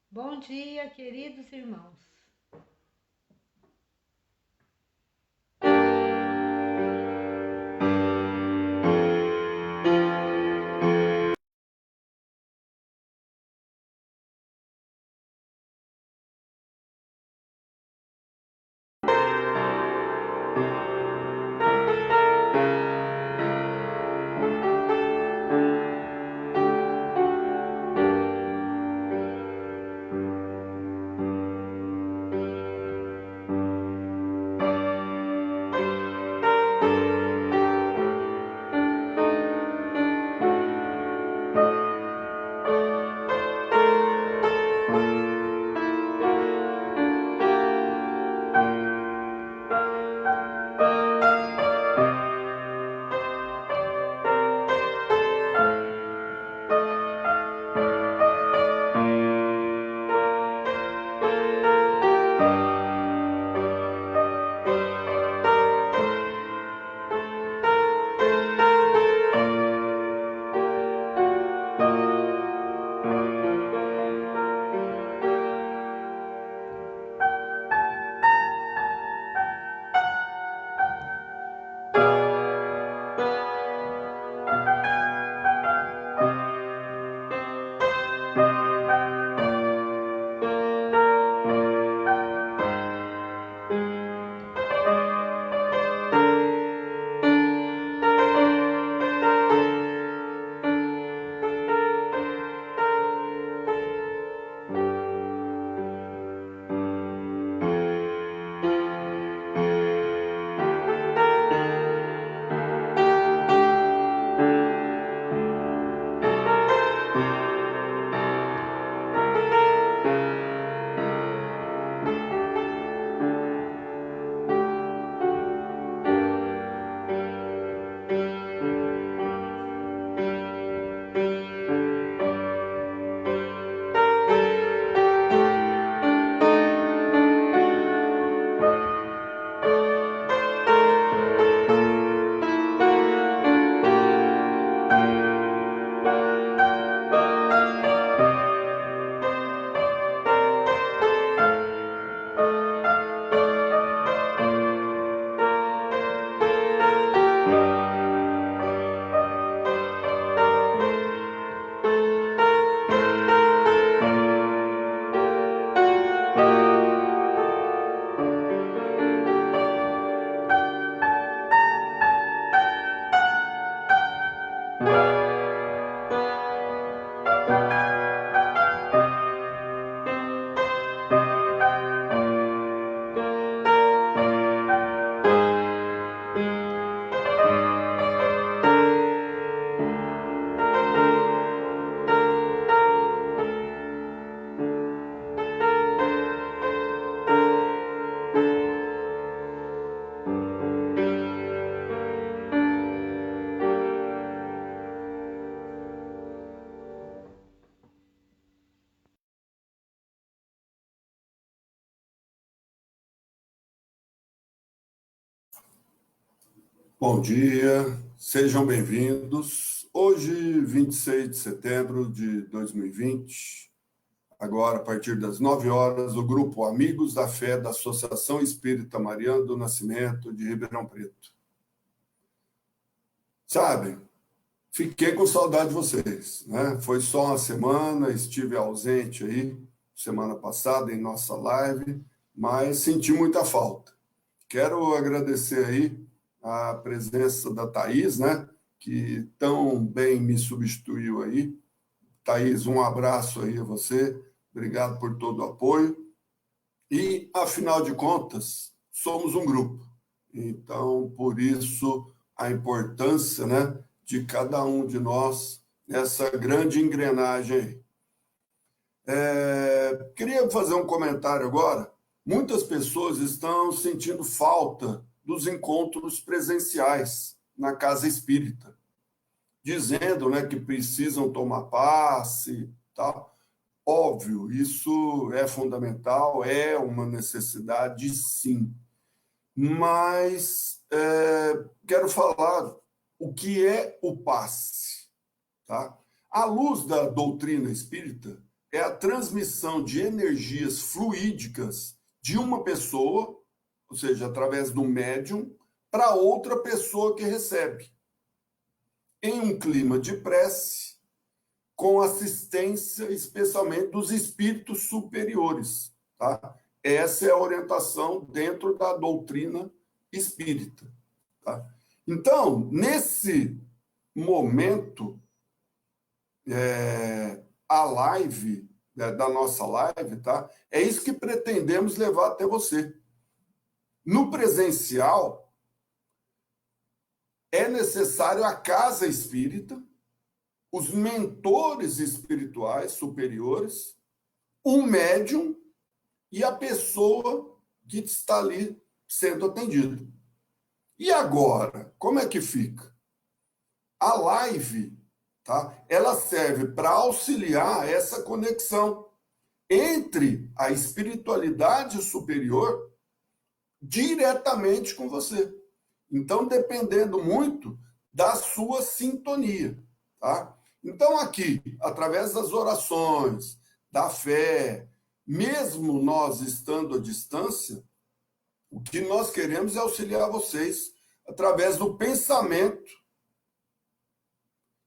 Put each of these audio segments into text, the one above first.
Bom dia, queridos irmãos. Bom dia, sejam bem-vindos. Hoje, 26 de setembro de 2020, agora a partir das 9 horas, o grupo Amigos da Fé da Associação Espírita Mariana do Nascimento de Ribeirão Preto. Sabe, fiquei com saudade de vocês, né? Foi só uma semana, estive ausente aí, semana passada em nossa live, mas senti muita falta. Quero agradecer aí a presença da Thaís, né, que tão bem me substituiu aí. Thaís, um abraço aí a você, obrigado por todo o apoio. E, afinal de contas, somos um grupo. Então, por isso, a importância, né, de cada um de nós nessa grande engrenagem aí. Queria fazer um comentário agora. Muitas pessoas estão sentindo falta dos encontros presenciais na casa espírita, dizendo, né, que precisam tomar passe, tal. Óbvio, isso é fundamental, é uma necessidade, sim. Mas quero falar o que é o passe, tá? À luz da doutrina espírita, é a transmissão de energias fluídicas de uma pessoa, ou seja, através do médium, para outra pessoa que recebe, em um clima de prece, com assistência especialmente dos espíritos superiores. Tá? Essa é a orientação dentro da doutrina espírita. Tá? Então, nesse momento, a live, da nossa live, tá? É isso que pretendemos levar até você. No presencial, é necessário a casa espírita, os mentores espirituais superiores, um médium e a pessoa que está ali sendo atendida. E agora, como é que fica? A live, tá? Ela serve para auxiliar essa conexão entre a espiritualidade superior diretamente com você. Então, dependendo muito da sua sintonia, tá? Então, aqui, através das orações, da fé, mesmo nós estando à distância, o que nós queremos é auxiliar vocês através do pensamento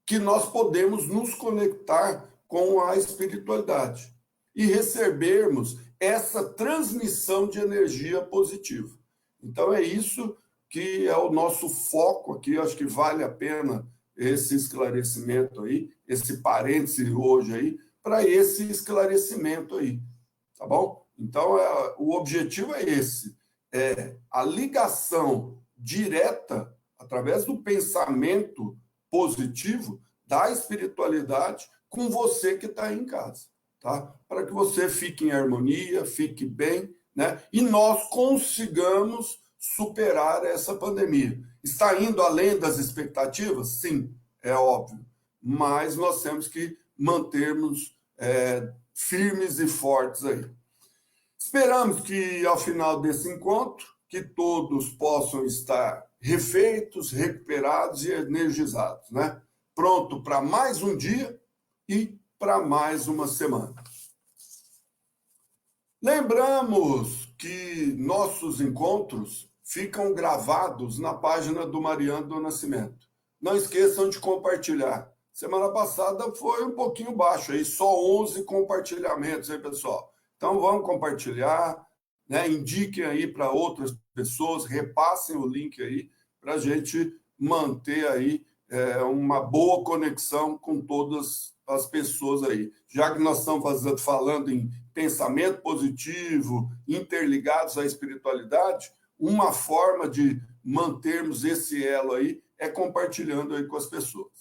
que nós podemos nos conectar com a espiritualidade e recebermos essa transmissão de energia positiva. Então, é isso que é o nosso foco aqui. Eu acho que vale a pena esse esclarecimento aí, esse parêntese hoje aí, para esse esclarecimento aí, tá bom? Então, o objetivo é esse, é a ligação direta, através do pensamento positivo, da espiritualidade, com você que está aí em casa, tá? Para que você fique em harmonia, fique bem, né? E nós consigamos superar essa pandemia. Está indo além das expectativas? Sim, é óbvio. Mas nós temos que mantermos firmes e fortes aí. Esperamos que, ao final desse encontro, que todos possam estar refeitos, recuperados e energizados, né? Pronto para mais um dia e para mais uma semana. Lembramos que nossos encontros ficam gravados na página do Mariano do Nascimento. Não esqueçam de compartilhar. Semana passada foi um pouquinho baixo, aí só 11 compartilhamentos, aí, pessoal. Então, vamos compartilhar, né? Indiquem aí para outras pessoas, repassem o link aí para a gente manter aí uma boa conexão com todas as pessoas aí. Já que nós estamos falando em pensamento positivo, interligados à espiritualidade, uma forma de mantermos esse elo aí é compartilhando aí com as pessoas.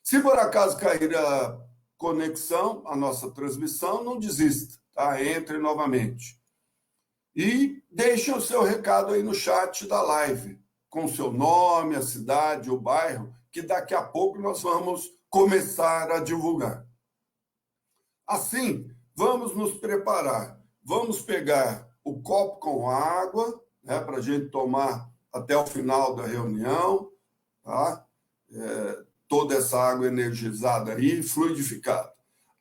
Se por acaso cair a conexão, a nossa transmissão, não desista, tá? Entre novamente. E deixem o seu recado aí no chat da live, com o seu nome, a cidade, o bairro, que daqui a pouco nós vamos começar a divulgar. Assim, vamos nos preparar. Vamos pegar o copo com água, né, para a gente tomar até o final da reunião, tá? Toda essa água energizada aí, fluidificada.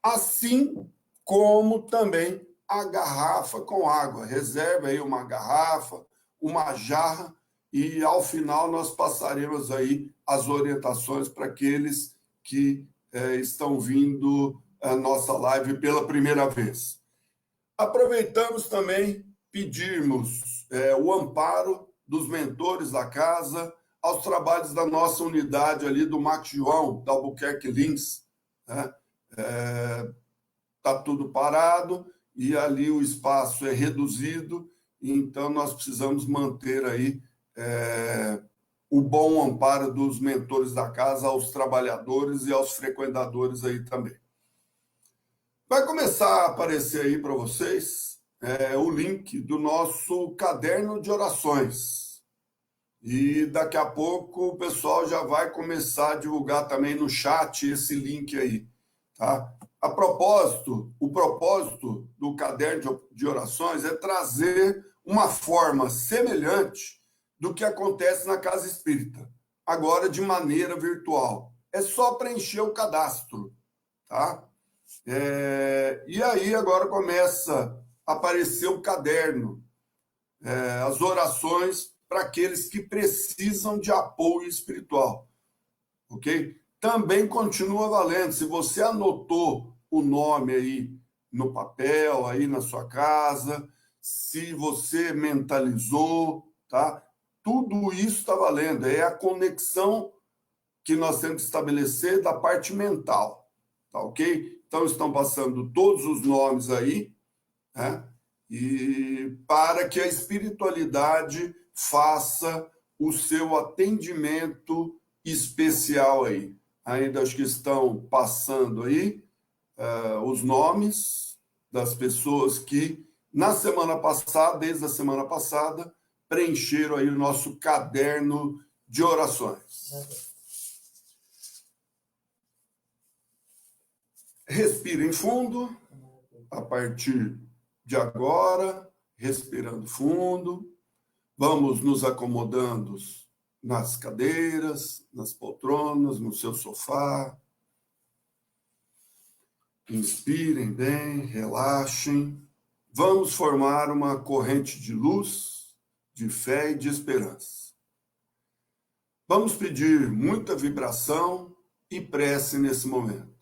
Assim como também a garrafa com água. Reserve aí uma garrafa, uma jarra, e ao final nós passaremos aí as orientações para aqueles que estão vindo a nossa live pela primeira vez. Aproveitamos também pedirmos o amparo dos mentores da casa aos trabalhos da nossa unidade ali do Max João, da Albuquerque Lins, né? Está tudo parado e ali o espaço é reduzido, então nós precisamos manter aí o bom amparo dos mentores da casa aos trabalhadores e aos frequentadores aí também. Vai começar a aparecer aí para vocês o link do nosso caderno de orações. E daqui a pouco o pessoal já vai começar a divulgar também no chat esse link aí, tá? A propósito, o propósito do caderno de orações é trazer uma forma semelhante do que acontece na Casa Espírita, agora de maneira virtual. É só preencher o cadastro, tá? E aí agora começa a aparecer o caderno, as orações para aqueles que precisam de apoio espiritual, ok? Também continua valendo. Se você anotou o nome aí no papel, aí na sua casa, se você mentalizou, tá? Tudo isso está valendo. É a conexão que nós temos que estabelecer da parte mental, tá ok? Então, estão passando todos os nomes aí, né? E para que a espiritualidade faça o seu atendimento especial aí. Ainda acho que estão passando aí os nomes das pessoas que, na semana passada, desde a semana passada, preencheram aí o nosso caderno de orações. Respirem fundo, a partir de agora, respirando fundo. Vamos nos acomodando nas cadeiras, nas poltronas, no seu sofá. Inspirem bem, relaxem. Vamos formar uma corrente de luz, de fé e de esperança. Vamos pedir muita vibração e prece nesse momento.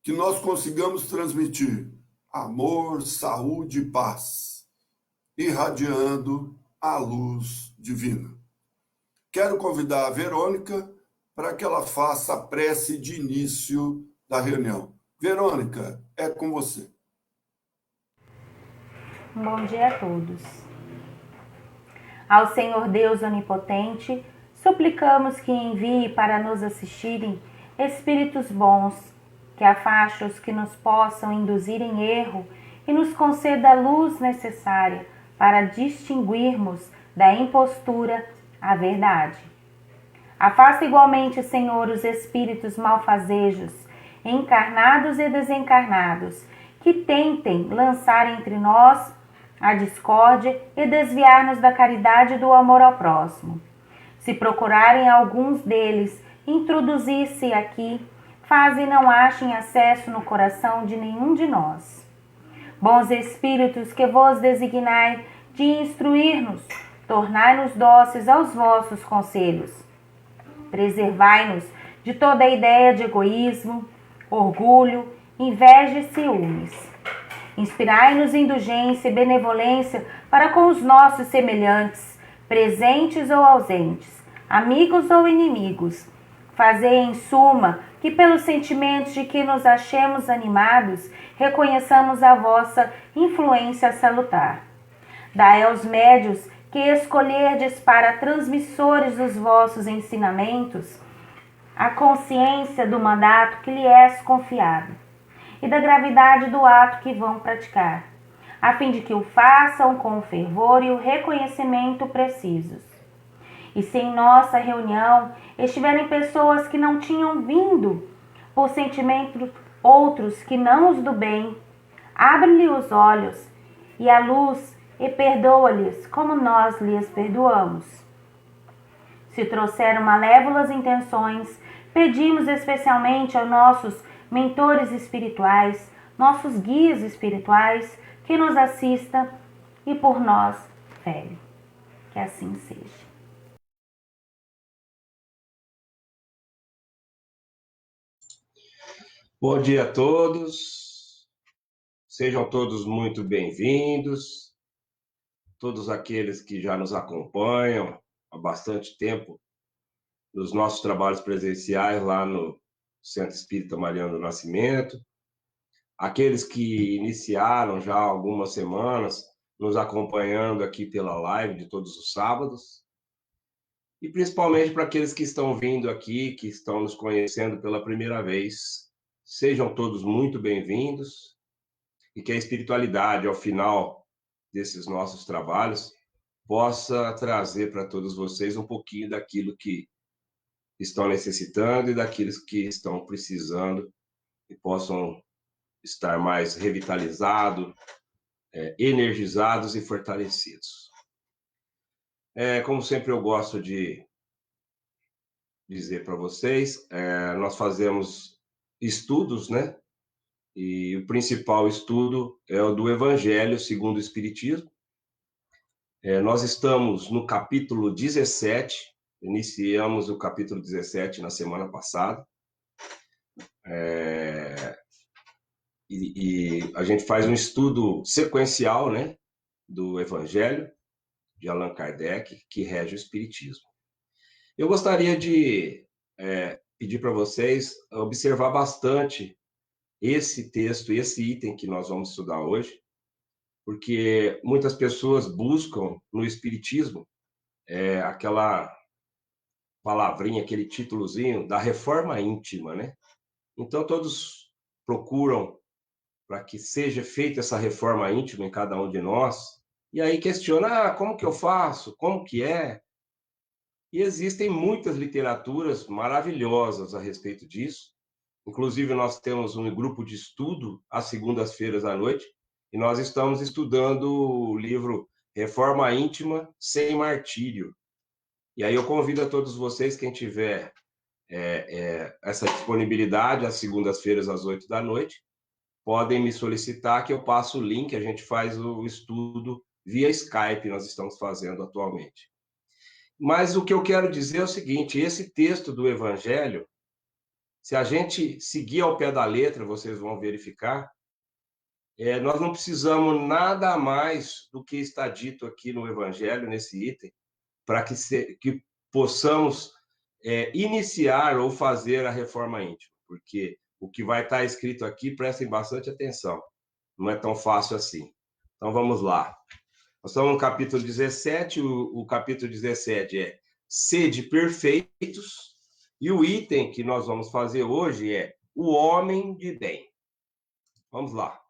Que nós consigamos transmitir amor, saúde e paz, irradiando a luz divina. Quero convidar a Verônica para que ela faça a prece de início da reunião. Verônica, é com você. Bom dia a todos. Ao Senhor Deus Onipotente, suplicamos que envie para nos assistirem espíritos bons, que afaste os que nos possam induzir em erro e nos conceda a luz necessária para distinguirmos da impostura a verdade. Afasta igualmente, Senhor, os espíritos malfazejos, encarnados e desencarnados, que tentem lançar entre nós a discórdia e desviar-nos da caridade e do amor ao próximo. Se procurarem alguns deles introduzir-se aqui, fazem não achem acesso no coração de nenhum de nós. Bons espíritos que vos designai de instruir-nos, tornai-nos dóceis aos vossos conselhos. Preservai-nos de toda ideia de egoísmo, orgulho, inveja e ciúmes. Inspirai-nos indulgência e benevolência para com os nossos semelhantes, presentes ou ausentes, amigos ou inimigos. Fazei, em suma, que pelos sentimentos de que nos achemos animados, reconheçamos a vossa influência salutar. Dai aos médios que escolherdes para transmissores dos vossos ensinamentos a consciência do mandato que lhes é confiado e da gravidade do ato que vão praticar, a fim de que o façam com o fervor e o reconhecimento precisos. E se em nossa reunião estiverem pessoas que não tinham vindo por sentimentos outros que não os do bem, abre-lhe os olhos e a luz e perdoa-lhes como nós lhes perdoamos. Se trouxeram malévolas intenções, pedimos especialmente aos nossos mentores espirituais, nossos guias espirituais, que nos assista e por nós vele. Que assim seja. Bom dia a todos, sejam todos muito bem-vindos, todos aqueles que já nos acompanham há bastante tempo nos nossos trabalhos presenciais lá no Centro Espírita Mariano do Nascimento, aqueles que iniciaram já há algumas semanas nos acompanhando aqui pela live de todos os sábados, e principalmente para aqueles que estão vindo aqui, que estão nos conhecendo pela primeira vez. Sejam todos muito bem-vindos e que a espiritualidade, ao final desses nossos trabalhos, possa trazer para todos vocês um pouquinho daquilo que estão necessitando e daqueles que estão precisando e possam estar mais revitalizados, energizados e fortalecidos. Como sempre eu gosto de dizer para vocês, nós fazemos estudos, né, E o principal estudo é o do Evangelho segundo o Espiritismo. Nós estamos no capítulo 17, iniciamos o capítulo 17 na semana passada. E a gente faz um estudo sequencial, né, do Evangelho de Allan Kardec, que rege o Espiritismo. Eu gostaria de pedir para vocês observar bastante esse texto, esse item que nós vamos estudar hoje, porque muitas pessoas buscam no Espiritismo aquela palavrinha, aquele títulozinho da reforma íntima, né? Então, todos procuram para que seja feita essa reforma íntima em cada um de nós, e aí questiona, como que eu faço? Como que é? E existem muitas literaturas maravilhosas a respeito disso. Inclusive, nós temos um grupo de estudo às segundas-feiras à noite, e nós estamos estudando o livro Reforma Íntima Sem Martírio. E aí eu convido a todos vocês, quem tiver essa disponibilidade, às segundas-feiras às 8 da noite, podem me solicitar que eu passo o link, a gente faz o estudo via Skype, nós estamos fazendo atualmente. Mas o que eu quero dizer é o seguinte, esse texto do Evangelho, se a gente seguir ao pé da letra, vocês vão verificar, nós não precisamos nada mais do que está dito aqui no Evangelho, nesse item, para que possamos iniciar ou fazer a reforma íntima, porque o que vai estar escrito aqui, prestem bastante atenção, não é tão fácil assim. Então, vamos lá. Nós estamos no capítulo 17, o capítulo 17 é Sede perfeitos, e o item que nós vamos fazer hoje é o homem de bem. Vamos lá.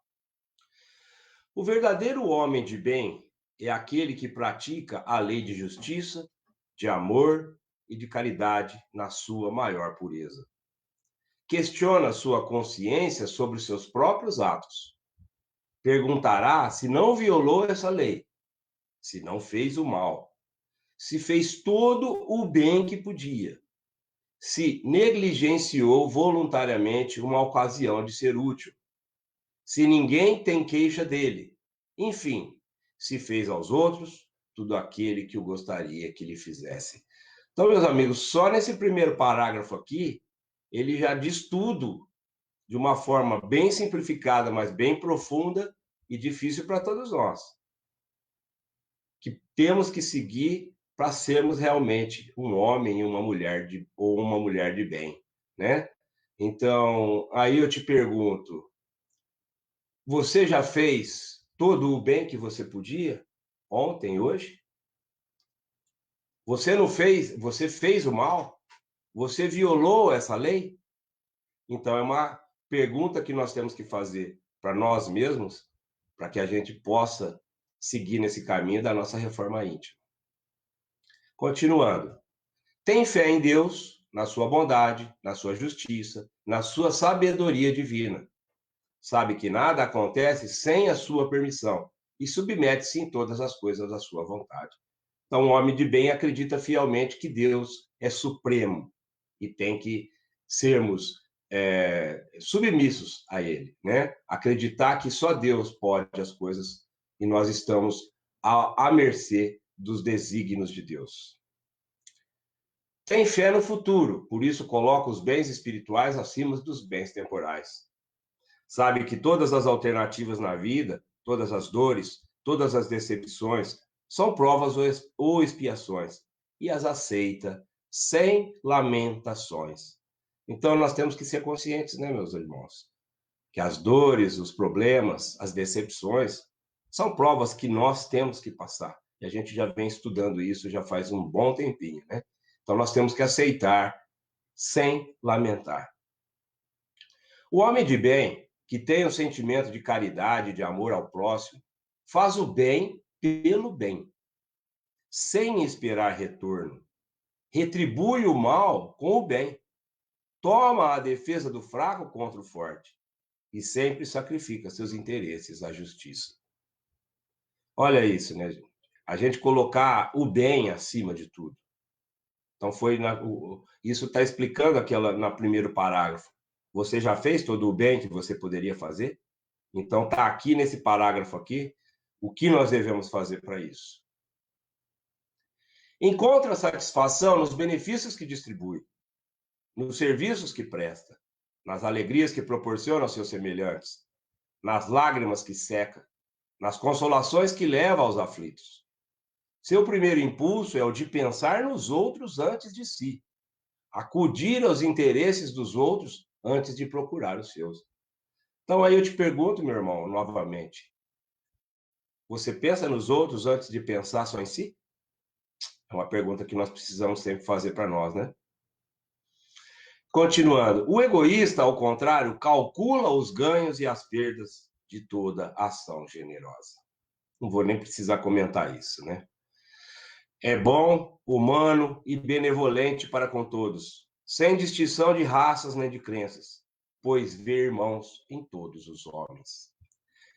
O verdadeiro homem de bem é aquele que pratica a lei de justiça, de amor e de caridade na sua maior pureza. Questiona sua consciência sobre os seus próprios atos. Perguntará se não violou essa lei, se não fez o mal, se fez todo o bem que podia, se negligenciou voluntariamente uma ocasião de ser útil, se ninguém tem queixa dele, enfim, se fez aos outros tudo aquele que o gostaria que lhe fizesse. Então, meus amigos, só nesse primeiro parágrafo aqui, ele já diz tudo de uma forma bem simplificada, mas bem profunda e difícil para todos nós, que temos que seguir para sermos realmente um homem e uma mulher ou uma mulher de bem, né? Então, aí eu te pergunto, você já fez todo o bem que você podia ontem, hoje? Você não fez, você fez o mal? Você violou essa lei? Então, é uma pergunta que nós temos que fazer para nós mesmos, para que a gente possa seguir nesse caminho da nossa reforma íntima. Continuando. Tem fé em Deus, na sua bondade, na sua justiça, na sua sabedoria divina. Sabe que nada acontece sem a sua permissão e submete-se em todas as coisas à sua vontade. Então, o homem de bem acredita fielmente que Deus é supremo e tem que sermos submissos a ele, né? Acreditar que só Deus pode as coisas e nós estamos à mercê dos desígnios de Deus. Tem fé no futuro, por isso coloca os bens espirituais acima dos bens temporais. Sabe que todas as alternativas na vida, todas as dores, todas as decepções, são provas ou expiações, e as aceita sem lamentações. Então, nós temos que ser conscientes, né, meus irmãos? Que as dores, os problemas, as decepções, são provas que nós temos que passar. E a gente já vem estudando isso já faz um bom tempinho, né? Então, nós temos que aceitar sem lamentar. O homem de bem, que tem o sentimento de caridade, de amor ao próximo, faz o bem pelo bem, sem esperar retorno. Retribui o mal com o bem. Toma a defesa do fraco contra o forte e sempre sacrifica seus interesses à justiça. Olha isso, né, gente? A gente colocar o bem acima de tudo. Então, isso está explicando no primeiro parágrafo. Você já fez todo o bem que você poderia fazer? Então, está aqui nesse parágrafo aqui, o que nós devemos fazer para isso. Encontra satisfação nos benefícios que distribui, nos serviços que presta, nas alegrias que proporciona aos seus semelhantes, nas lágrimas que seca, nas consolações que leva aos aflitos. Seu primeiro impulso é o de pensar nos outros antes de si, acudir aos interesses dos outros antes de procurar os seus. Então, aí eu te pergunto, meu irmão, novamente, você pensa nos outros antes de pensar só em si? É uma pergunta que nós precisamos sempre fazer para nós, né? Continuando, o egoísta, ao contrário, calcula os ganhos e as perdas de toda ação generosa. Não vou nem precisar comentar isso, né? É bom, humano e benevolente para com todos, sem distinção de raças nem de crenças, pois vê irmãos em todos os homens.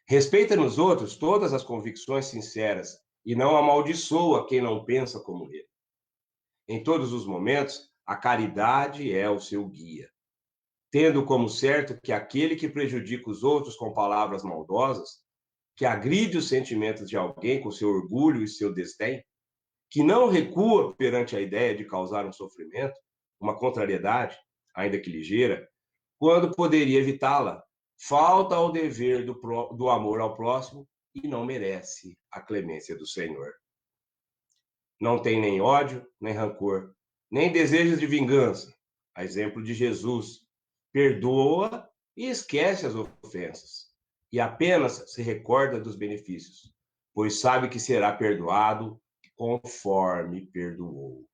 Respeita nos outros todas as convicções sinceras e não amaldiçoa quem não pensa como ele. Em todos os momentos, a caridade é o seu guia, tendo como certo que aquele que prejudica os outros com palavras maldosas, que agride os sentimentos de alguém com seu orgulho e seu desdém, que não recua perante a ideia de causar um sofrimento, uma contrariedade, ainda que ligeira, quando poderia evitá-la, falta ao dever do amor ao próximo e não merece a clemência do Senhor. Não tem nem ódio, nem rancor, nem desejos de vingança. A exemplo de Jesus, perdoa e esquece as ofensas, e apenas se recorda dos benefícios, pois sabe que será perdoado conforme perdoou.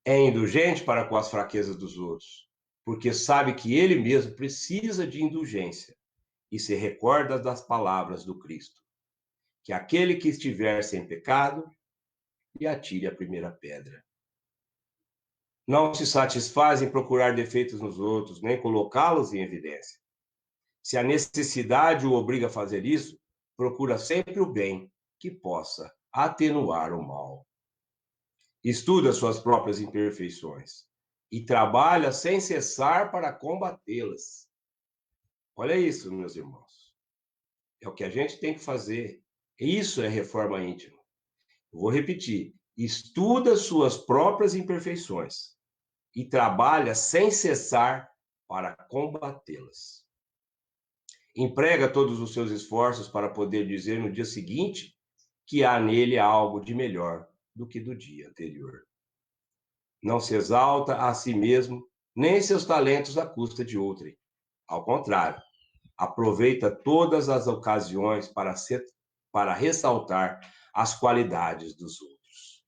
É indulgente para com as fraquezas dos outros, porque sabe que ele mesmo precisa de indulgência e se recorda das palavras do Cristo, que aquele que estiver sem pecado, lhe atire a primeira pedra. Não se satisfaz em procurar defeitos nos outros, nem colocá-los em evidência. Se a necessidade o obriga a fazer isso, procura sempre o bem que possa atenuar o mal. Estuda suas próprias imperfeições e trabalha sem cessar para combatê-las. Olha isso, meus irmãos. É o que a gente tem que fazer. Isso é reforma íntima. Eu vou repetir. Estuda suas próprias imperfeições e trabalha sem cessar para combatê-las. Emprega todos os seus esforços para poder dizer no dia seguinte que há nele algo de melhor do que do dia anterior. Não se exalta a si mesmo, nem seus talentos à custa de outrem. Ao contrário, aproveita todas as ocasiões para ressaltar as qualidades dos outros.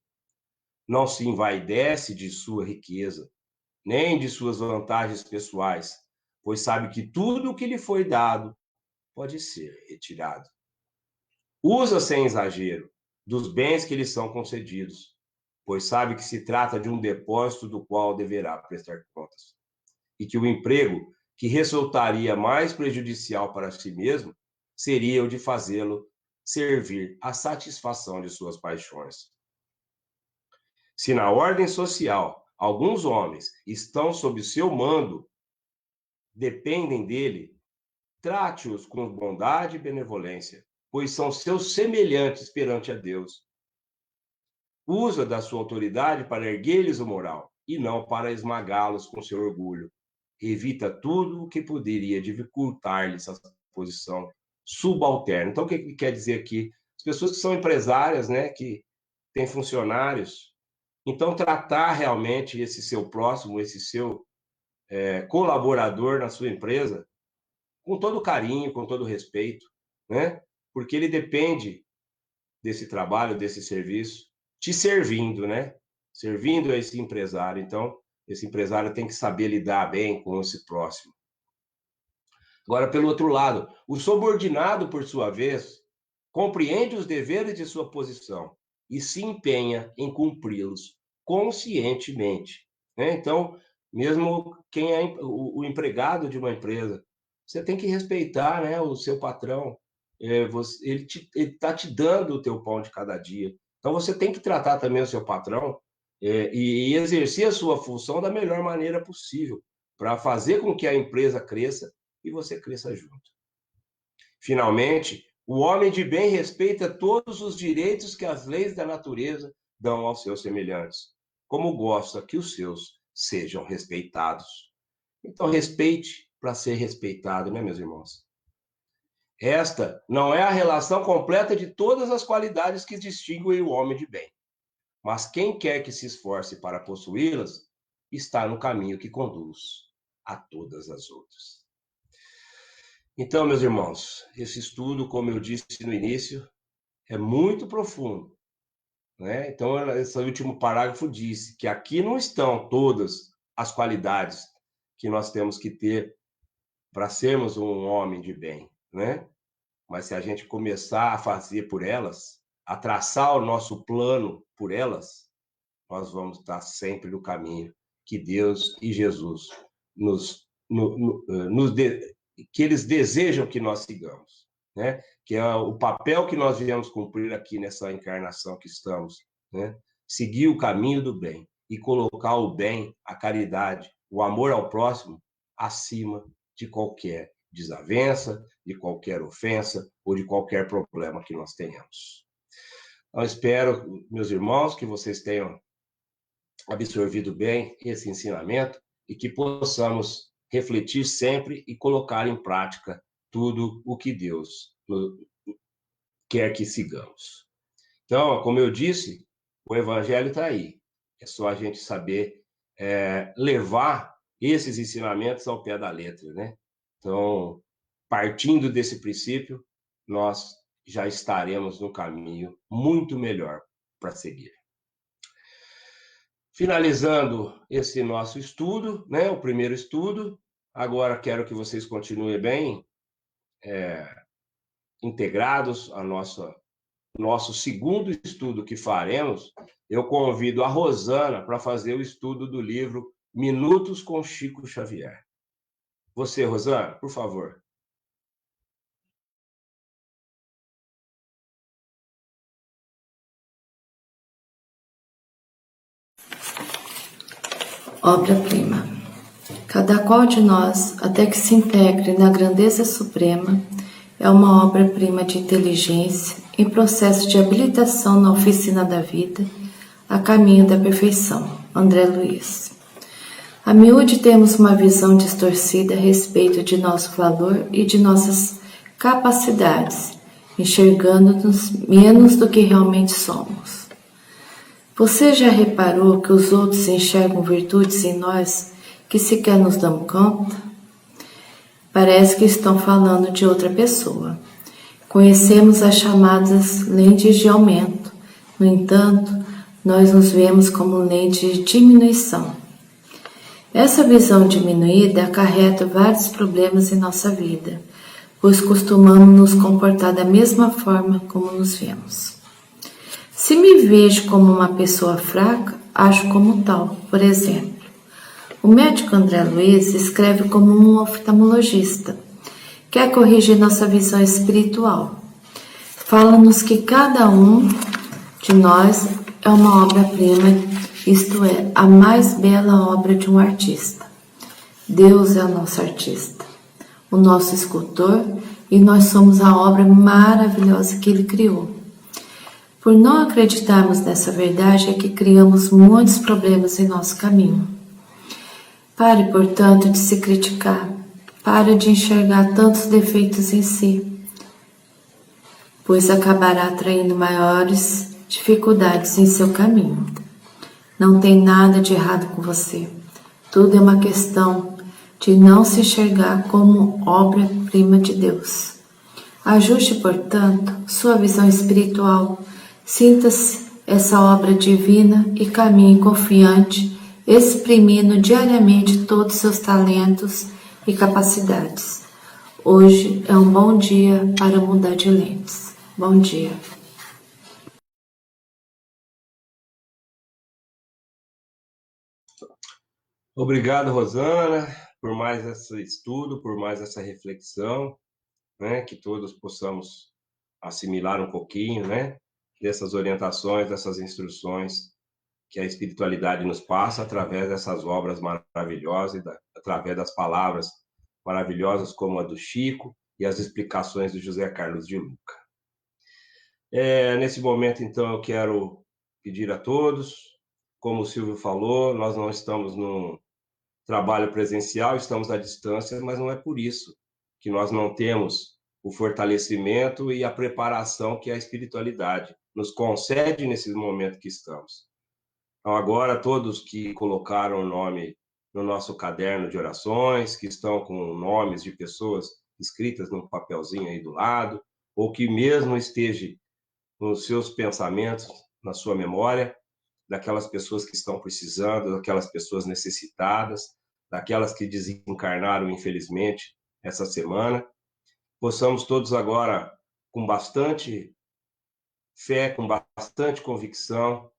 Não se envaidece de sua riqueza, nem de suas vantagens pessoais, pois sabe que tudo o que lhe foi dado pode ser retirado. Usa sem exagero dos bens que lhe são concedidos, pois sabe que se trata de um depósito do qual deverá prestar contas, e que o emprego que resultaria mais prejudicial para si mesmo seria o de fazê-lo servir à satisfação de suas paixões. Se na ordem social alguns homens estão sob seu mando, dependem dele, trate-os com bondade e benevolência, pois são seus semelhantes perante a Deus. Usa da sua autoridade para erguer-lhes o moral, e não para esmagá-los com seu orgulho. Evita tudo o que poderia dificultar-lhes a posição subalterna. Então, o que quer dizer aqui? As pessoas que são empresárias, né, que têm funcionários, então tratar realmente esse seu próximo, esse seu colaborador na sua empresa, com todo carinho, com todo respeito, né? Porque ele depende desse trabalho, desse serviço, te servindo, né? Servindo a esse empresário. Então, esse empresário tem que saber lidar bem com esse próximo. Agora, pelo outro lado, o subordinado, por sua vez, compreende os deveres de sua posição e se empenha em cumpri-los conscientemente, né? Então, mesmo quem é o empregado de uma empresa, você tem que respeitar, né, o seu patrão. Ele está te dando o teu pão de cada dia. Então, você tem que tratar também o seu patrão e exercer a sua função da melhor maneira possível, para fazer com que a empresa cresça e você cresça junto. Finalmente, o homem de bem respeita todos os direitos que as leis da natureza dão aos seus semelhantes, como gosta que os seus sejam respeitados. Então, respeite para ser respeitado, né, meus irmãos? Esta não é a relação completa de todas as qualidades que distinguem o homem de bem. Mas quem quer que se esforce para possuí-las, está no caminho que conduz a todas as outras. Então, meus irmãos, esse estudo, como eu disse no início, é muito profundo, né? Então, esse último parágrafo disse que aqui não estão todas as qualidades que nós temos que ter para sermos um homem de bem, né? Mas se a gente começar a fazer por elas, a traçar o nosso plano por elas, nós vamos estar sempre no caminho que Deus e Jesus que eles desejam que nós sigamos, né? Que é o papel que nós viemos cumprir aqui nessa encarnação que estamos, né? Seguir o caminho do bem e colocar o bem, a caridade, o amor ao próximo acima de qualquer desavença, de qualquer ofensa ou de qualquer problema que nós tenhamos. Então, espero, meus irmãos, que vocês tenham absorvido bem esse ensinamento e que possamos refletir sempre e colocar em prática tudo o que Deus quer que sigamos. Então, como eu disse, o Evangelho está aí. É só a gente saber levar esses ensinamentos ao pé da letra, né? Então, partindo desse princípio, nós já estaremos no caminho muito melhor para seguir. Finalizando esse nosso estudo, né, o primeiro estudo, agora quero que vocês continuem bem integrados ao nosso segundo estudo que faremos. Eu convido a Rosana para fazer o estudo do livro Minutos com Chico Xavier. Você, Rosana, por favor. Obra-prima. Cada qual de nós, até que se integre na grandeza suprema, é uma obra-prima de inteligência em processo de habilitação na oficina da vida, a caminho da perfeição. André Luiz. A miúde temos uma visão distorcida a respeito de nosso valor e de nossas capacidades, enxergando-nos menos do que realmente somos. Você já reparou que os outros enxergam virtudes em nós que sequer nos damos conta? Parece que estão falando de outra pessoa. Conhecemos as chamadas lentes de aumento. No entanto, nós nos vemos como lente de diminuição. Essa visão diminuída acarreta vários problemas em nossa vida, pois costumamos nos comportar da mesma forma como nos vemos. Se me vejo como uma pessoa fraca, ajo como tal. Por exemplo, o médico André Luiz escreve como um oftalmologista. Quer corrigir nossa visão espiritual. Fala-nos que cada um de nós é uma obra-prima, isto é, a mais bela obra de um artista. Deus é o nosso artista, o nosso escultor, e nós somos a obra maravilhosa que Ele criou. Por não acreditarmos nessa verdade é que criamos muitos problemas em nosso caminho. Pare, portanto, de se criticar. Pare de enxergar tantos defeitos em si, pois acabará atraindo maiores dificuldades em seu caminho. Não tem nada de errado com você. Tudo é uma questão de não se enxergar como obra-prima de Deus. Ajuste, portanto, sua visão espiritual. Sinta-se essa obra divina e caminhe confiante, exprimindo diariamente todos seus talentos e capacidades. Hoje é um bom dia para mudar de lentes. Bom dia. Obrigado, Rosana, por mais esse estudo, por mais essa reflexão, né? Que todos possamos assimilar um pouquinho, né? Dessas orientações, dessas instruções que a espiritualidade nos passa através dessas obras maravilhosas através das palavras maravilhosas como a do Chico e as explicações do José Carlos de Luca. Nesse momento, então, eu quero pedir a todos, como o Silvio falou, nós não estamos num trabalho presencial, estamos à distância, mas não é por isso que nós não temos o fortalecimento e a preparação que a espiritualidade nos concede nesse momento que estamos. Então, agora, todos que colocaram o nome no nosso caderno de orações, que estão com nomes de pessoas escritas num papelzinho aí do lado, ou que mesmo esteja nos seus pensamentos, na sua memória, daquelas pessoas que estão precisando, daquelas pessoas necessitadas, daquelas que desencarnaram, infelizmente, essa semana, possamos todos agora, com bastante fé, com bastante convicção,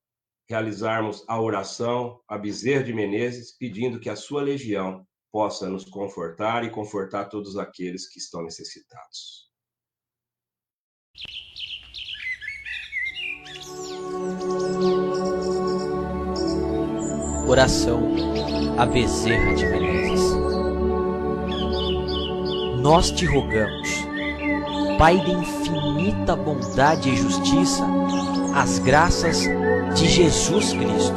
realizarmos a oração a Bezerra de Menezes, pedindo que a sua legião possa nos confortar e confortar todos aqueles que estão necessitados. Oração a Bezerra de Menezes. Nós te rogamos, Pai de infinita bondade e justiça, as graças de Jesus Cristo,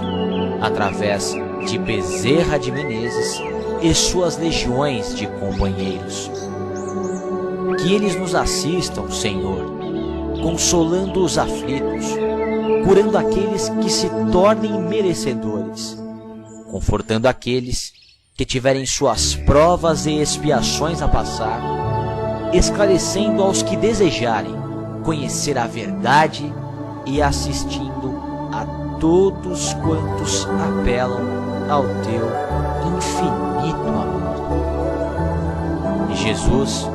através de Bezerra de Menezes e suas legiões de companheiros. Que eles nos assistam, Senhor, consolando os aflitos, curando aqueles que se tornem merecedores, confortando aqueles que tiverem suas provas e expiações a passar, esclarecendo aos que desejarem conhecer a verdade e assistindo a todos quantos apelam ao teu infinito amor. E Jesus,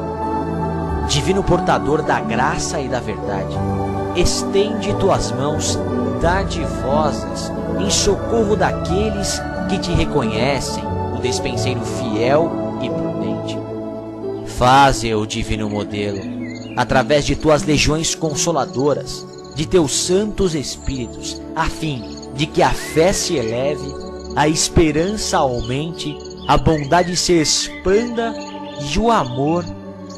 divino portador da graça e da verdade, estende tuas mãos dadivosas em socorro daqueles que te reconhecem o despenseiro fiel e prudente. Faze o divino modelo, através de tuas legiões consoladoras, de teus santos espíritos, a fim de que a fé se eleve, a esperança aumente, a bondade se expanda e o amor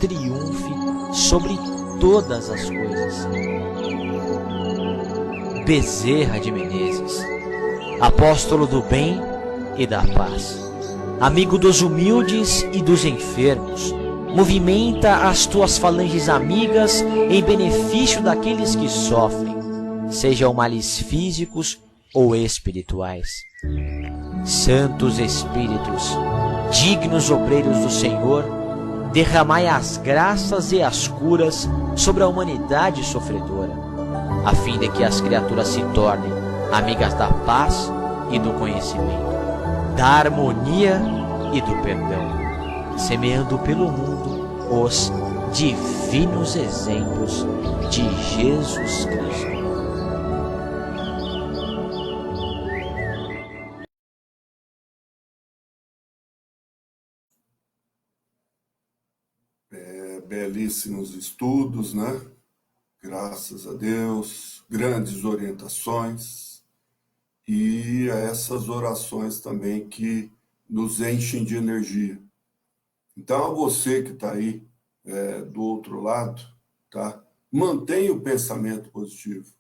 triunfe sobre todas as coisas. Bezerra de Menezes, apóstolo do bem e da paz, amigo dos humildes e dos enfermos, movimenta as tuas falanges amigas em benefício daqueles que sofrem, sejam males físicos ou espirituais. Santos Espíritos, dignos obreiros do Senhor, derramai as graças e as curas sobre a humanidade sofredora, a fim de que as criaturas se tornem amigas da paz e do conhecimento, da harmonia e do perdão, semeando pelo mundo os divinos exemplos de Jesus Cristo. Belíssimos estudos, né? Graças a Deus, grandes orientações e essas orações também que nos enchem de energia. Então, a você que está aí do outro lado, tá? Mantenha o pensamento positivo.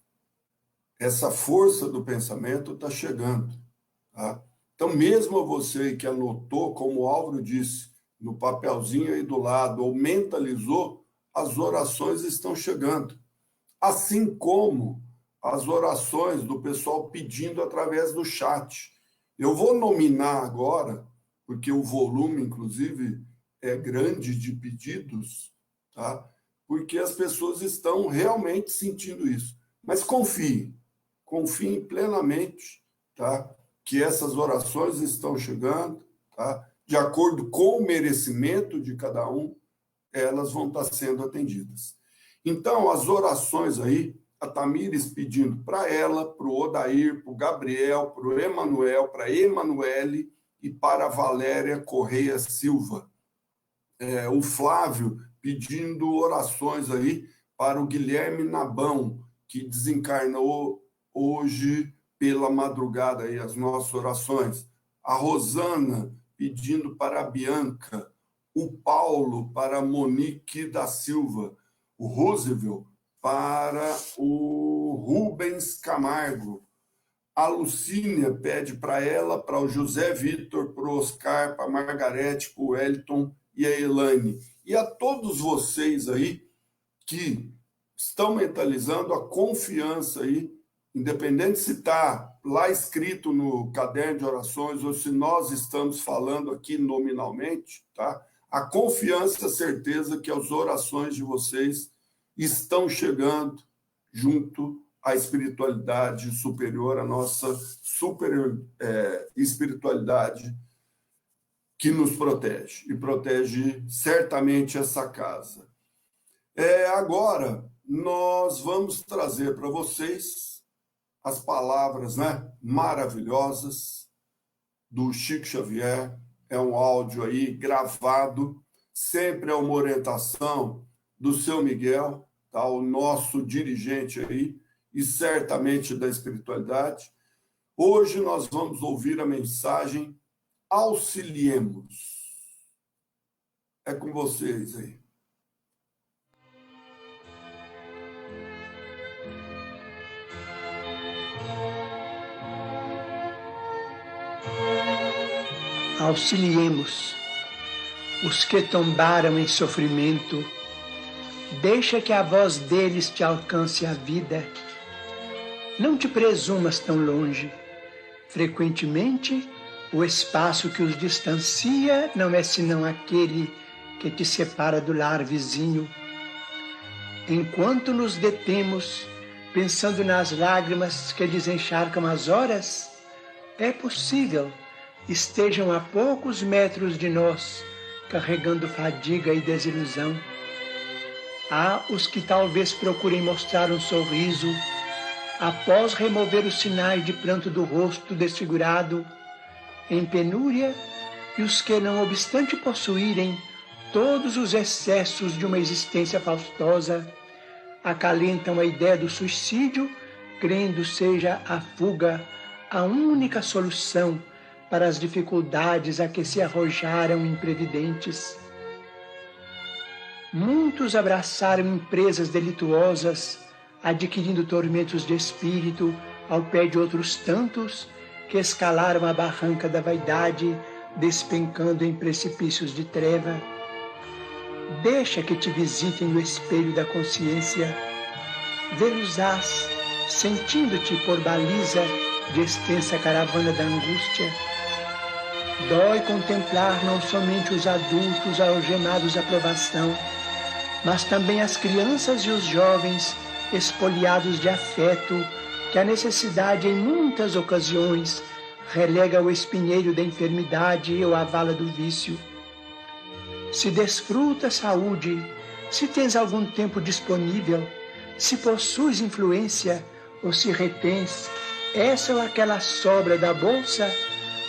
Essa força do pensamento está chegando. Tá? Então, mesmo a você que anotou, como o Álvaro disse, no papelzinho aí do lado, ou mentalizou, as orações estão chegando. Assim como as orações do pessoal pedindo através do chat. Eu vou nominar agora, porque o volume, inclusive, é grande de pedidos, tá? Porque as pessoas estão realmente sentindo isso. Mas confiem plenamente, tá? Que essas orações estão chegando, tá? De acordo com o merecimento de cada um, elas vão estar sendo atendidas. Então, as orações aí, a Tamires pedindo para ela, para o Odair, para o Gabriel, para o Emanuel, para a Emanuele e para a Valéria Correia Silva. O Flávio pedindo orações aí para o Guilherme Nabão, que desencarnou hoje pela madrugada, aí, as nossas orações. A Rosana pedindo para a Bianca, o Paulo para a Monique da Silva, o Roosevelt para o Rubens Camargo, a Lucínia pede para ela, para o José Vitor, para o Oscar, para a Margarete, para o Wellington e a Elane. E a todos vocês aí que estão mentalizando a confiança aí, independente se está lá escrito no caderno de orações ou se nós estamos falando aqui nominalmente, tá? A confiança, a certeza que as orações de vocês estão chegando junto à espiritualidade superior, a nossa superior espiritualidade que nos protege e protege certamente essa casa. Agora, nós vamos trazer para vocês as palavras, né, maravilhosas do Chico Xavier. É um áudio aí gravado, sempre é uma orientação do seu Miguel, tá, o nosso dirigente aí, e certamente da espiritualidade. Hoje nós vamos ouvir a mensagem Auxiliemos. É com vocês aí. Auxiliemos os que tombaram em sofrimento. Deixa que a voz deles te alcance a vida. Não te presumas tão longe. Frequentemente, o espaço que os distancia não é senão aquele que te separa do lar vizinho. Enquanto nos detemos, pensando nas lágrimas que desencharcam as horas, é possível estejam a poucos metros de nós, carregando fadiga e desilusão. Há os que talvez procurem mostrar um sorriso, após remover os sinais de pranto do rosto desfigurado, em penúria, e os que, não obstante possuírem todos os excessos de uma existência faustosa, acalentam a ideia do suicídio, crendo seja a fuga a única solução para as dificuldades a que se arrojaram imprevidentes. Muitos abraçaram empresas delituosas, adquirindo tormentos de espírito ao pé de outros tantos que escalaram a barranca da vaidade, despencando em precipícios de treva. Deixa que te visitem no espelho da consciência. Vê-los-ás, sentindo-te por baliza de extensa caravana da angústia. Dói contemplar não somente os adultos algemados à provação, mas também as crianças e os jovens espoliados de afeto, que a necessidade em muitas ocasiões relega ao espinheiro da enfermidade ou à vala do vício. Se desfruta saúde, se tens algum tempo disponível, se possuis influência ou se retens essa ou aquela sobra da bolsa,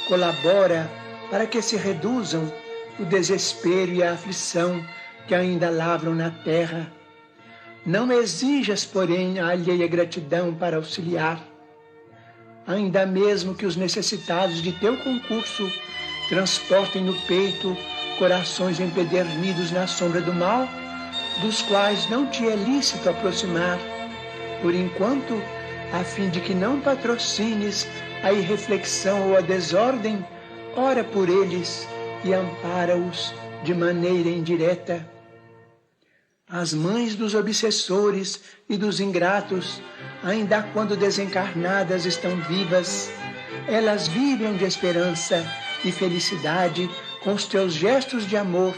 colabora para que se reduzam o desespero e a aflição que ainda lavram na terra. Não exijas, porém, a alheia gratidão para auxiliar. Ainda mesmo que os necessitados de teu concurso transportem no peito corações empedernidos na sombra do mal, dos quais não te é lícito aproximar, por enquanto, a fim de que não patrocines a irreflexão ou a desordem, ora por eles e ampara-os de maneira indireta. As mães dos obsessores e dos ingratos, ainda quando desencarnadas estão vivas, elas vibram de esperança e felicidade com os teus gestos de amor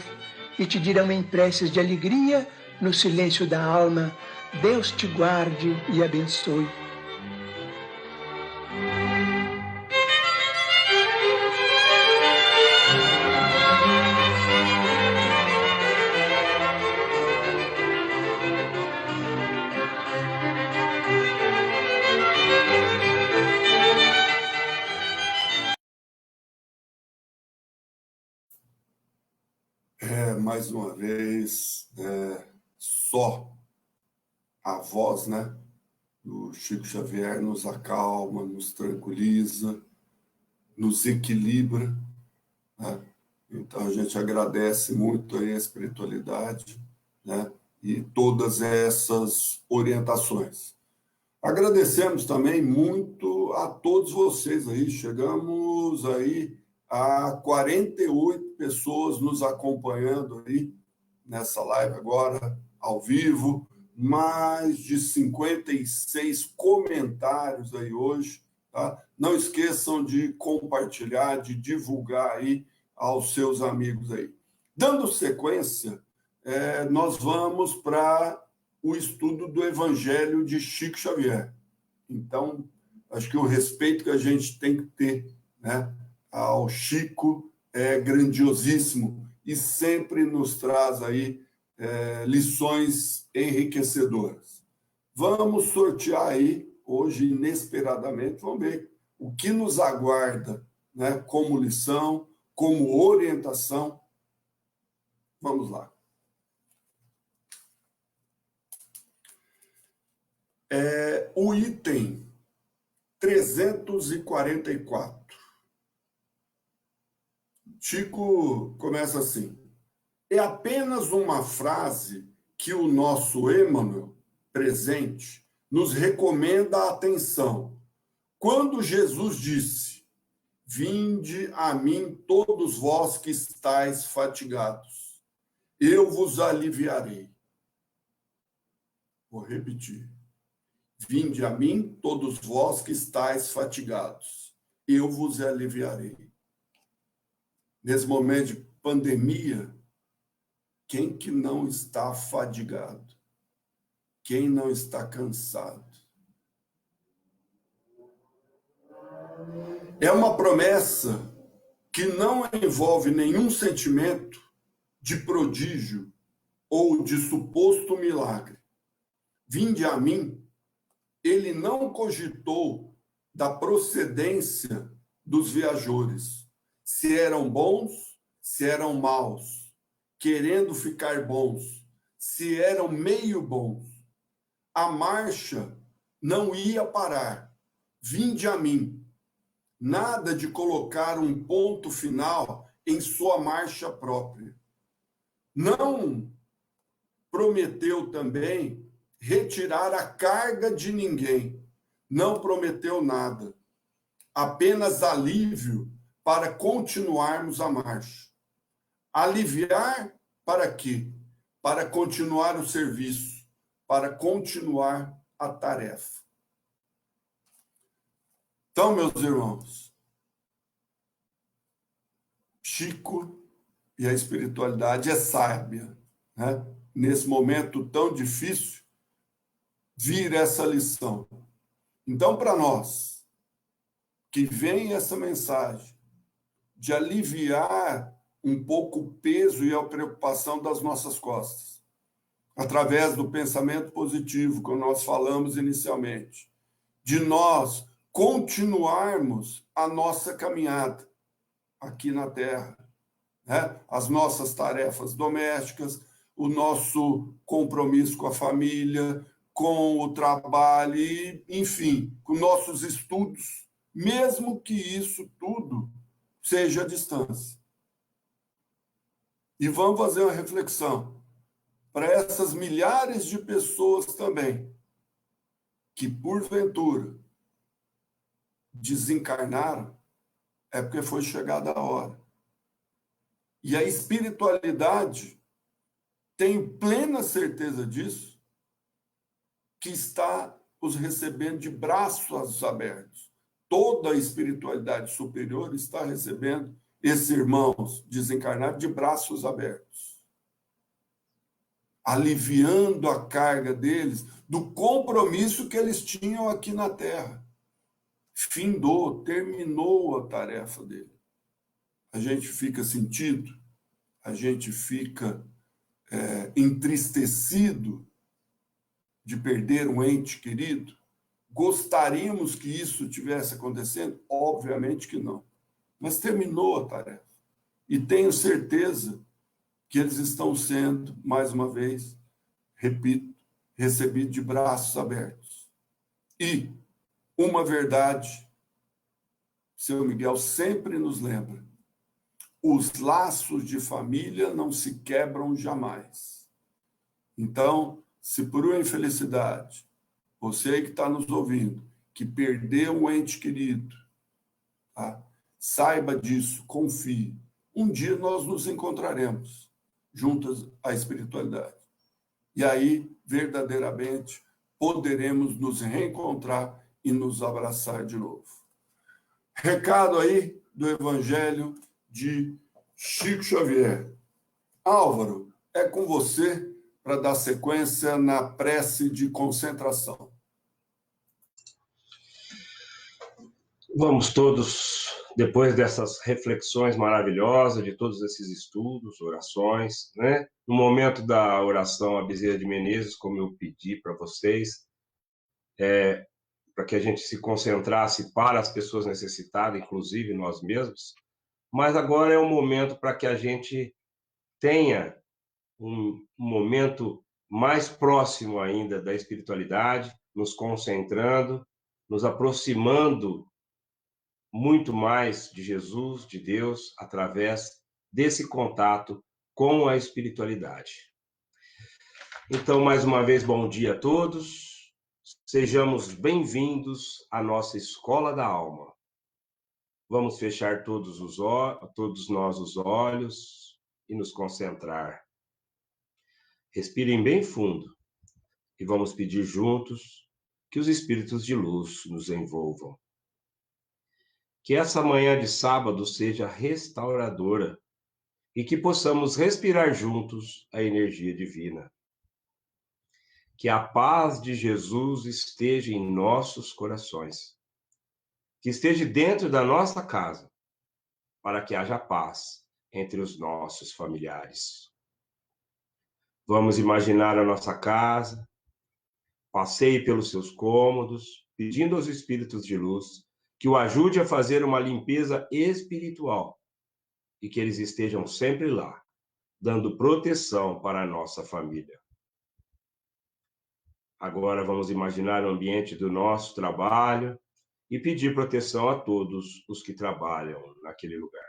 e te dirão em preces de alegria, no silêncio da alma, Deus te guarde e abençoe. Mais uma vez, só a voz, né, do Chico Xavier nos acalma, nos tranquiliza, nos equilibra, né? Então, a gente agradece muito aí a espiritualidade, né? E todas essas orientações. Agradecemos também muito a todos vocês aí. Chegamos aí a 48 pessoas nos acompanhando aí nessa live agora, ao vivo. Mais de 56 comentários aí hoje, tá? Não esqueçam de compartilhar, de divulgar aí aos seus amigos aí. Dando sequência, nós vamos para o estudo do Evangelho de Chico Xavier. Então, acho que o respeito que a gente tem que ter, né, ao Chico é grandiosíssimo e sempre nos traz aí lições enriquecedoras. Vamos sortear aí, hoje, inesperadamente, vamos ver o que nos aguarda, né, como lição, como orientação. Vamos lá. O item 344. Chico começa assim: é apenas uma frase que o nosso Emmanuel, presente, nos recomenda a atenção. Quando Jesus disse: vinde a mim todos vós que estáis fatigados, eu vos aliviarei. Vou repetir. Vinde a mim todos vós que estáis fatigados, eu vos aliviarei. Nesse momento de pandemia, quem que não está fadigado? Quem não está cansado? É uma promessa que não envolve nenhum sentimento de prodígio ou de suposto milagre. Vinde a mim, ele não cogitou da procedência dos viajores, se eram bons, se eram maus, querendo ficar bons, se eram meio bons. A marcha não ia parar. Vinde a mim. Nada de colocar um ponto final em sua marcha própria. Não prometeu também retirar a carga de ninguém. Não prometeu nada. Apenas alívio para continuarmos a marcha. Aliviar para quê? Para continuar o serviço, para continuar a tarefa. Então, meus irmãos, Chico e a espiritualidade é sábia, né? Nesse momento tão difícil, vir essa lição. Então, para nós, que vem essa mensagem de aliviar um pouco o peso e a preocupação das nossas costas, através do pensamento positivo, como nós falamos inicialmente, de nós continuarmos a nossa caminhada aqui na Terra, né? As nossas tarefas domésticas, o nosso compromisso com a família, com o trabalho, e, enfim, com nossos estudos, mesmo que isso tudo seja à distância. E vamos fazer uma reflexão para essas milhares de pessoas também que, porventura, desencarnaram, é porque foi chegada a hora. E a espiritualidade, tenho plena certeza disso, que está os recebendo de braços abertos. Toda a espiritualidade superior está recebendo esses irmãos desencarnados de braços abertos, aliviando a carga deles do compromisso que eles tinham aqui na Terra. Findou, terminou a tarefa dele. A gente fica sentido, a gente fica entristecido de perder um ente querido. Gostaríamos que isso tivesse acontecendo? Obviamente que não. Mas terminou a tarefa. E tenho certeza que eles estão sendo, mais uma vez, repito, recebidos de braços abertos. E uma verdade, seu Miguel sempre nos lembra: os laços de família não se quebram jamais. Então, se por uma infelicidade, você que está nos ouvindo, que perdeu um ente querido, tá? Saiba disso, confie. Um dia nós nos encontraremos juntas à espiritualidade. E aí, verdadeiramente, poderemos nos reencontrar e nos abraçar de novo. Recado aí do Evangelho de Chico Xavier. Álvaro, é com você para dar sequência na prece de concentração. Vamos todos, depois dessas reflexões maravilhosas, de todos esses estudos, orações, né? No momento da oração a Bezerra de Menezes, como eu pedi para vocês, para que a gente se concentrasse para as pessoas necessitadas, inclusive nós mesmos, mas agora é o momento para que a gente tenha um momento mais próximo ainda da espiritualidade, nos concentrando, nos aproximando muito mais de Jesus, de Deus, através desse contato com a espiritualidade. Então, mais uma vez, bom dia a todos. Sejamos bem-vindos à nossa Escola da Alma. Vamos fechar todos nós os olhos e nos concentrar. Respirem bem fundo e vamos pedir juntos que os espíritos de luz nos envolvam. Que essa manhã de sábado seja restauradora e que possamos respirar juntos a energia divina. Que a paz de Jesus esteja em nossos corações. Que esteja dentro da nossa casa, para que haja paz entre os nossos familiares. Vamos imaginar a nossa casa, passeie pelos seus cômodos, pedindo aos espíritos de luz que o ajude a fazer uma limpeza espiritual e que eles estejam sempre lá, dando proteção para a nossa família. Agora vamos imaginar o ambiente do nosso trabalho e pedir proteção a todos os que trabalham naquele lugar.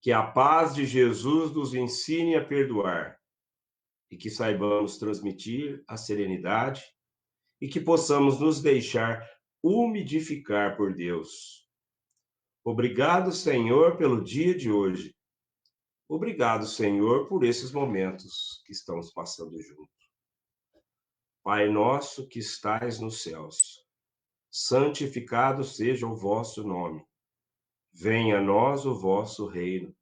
Que a paz de Jesus nos ensine a perdoar e que saibamos transmitir a serenidade e que possamos nos deixar umidificar por Deus. Obrigado, Senhor, pelo dia de hoje. Obrigado, Senhor, por esses momentos que estamos passando juntos. Pai nosso que estais nos céus, santificado seja o vosso nome. Venha a nós o vosso reino.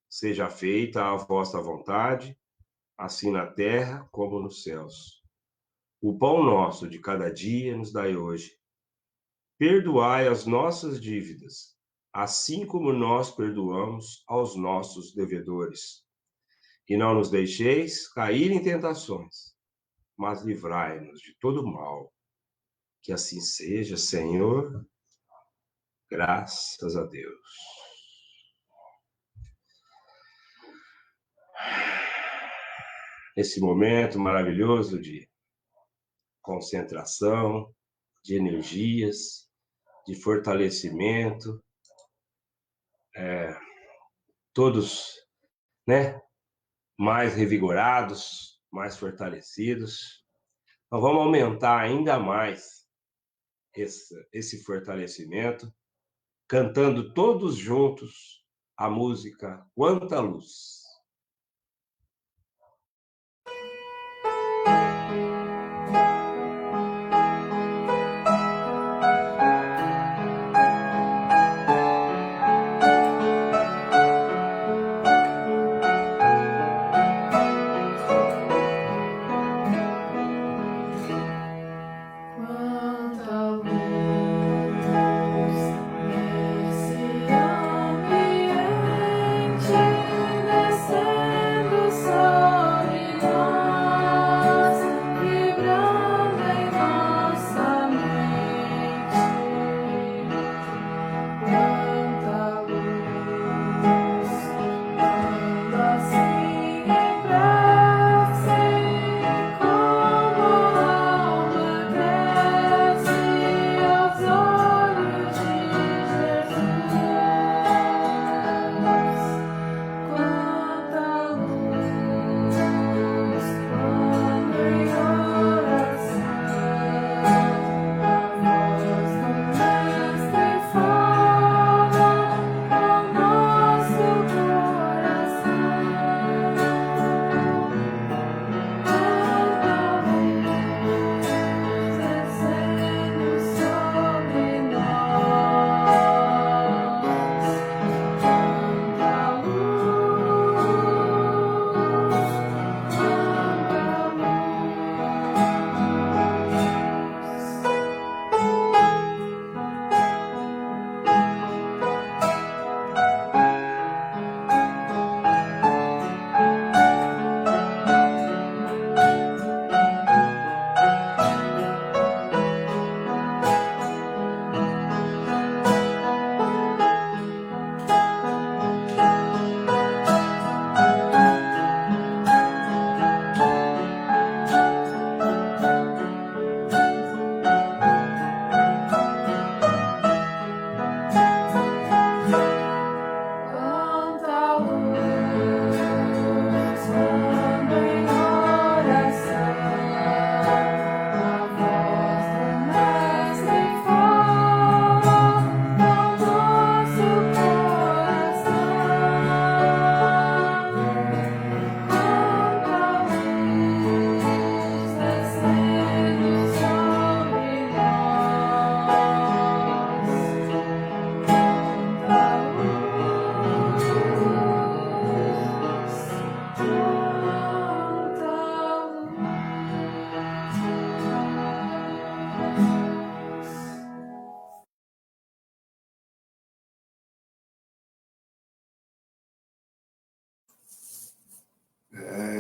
Seja feita a vossa vontade, assim na terra como nos céus. O pão nosso de cada dia nos dai hoje. Perdoai as nossas dívidas, assim como nós perdoamos aos nossos devedores. E não nos deixeis cair em tentações, mas livrai-nos de todo mal. Que assim seja, Senhor. Graças a Deus. Esse momento maravilhoso de concentração, de energias, de fortalecimento, todos, né, mais revigorados, mais fortalecidos. Então vamos aumentar ainda mais esse fortalecimento, cantando todos juntos a música Quanta Luz. Nesse ambiente, nessa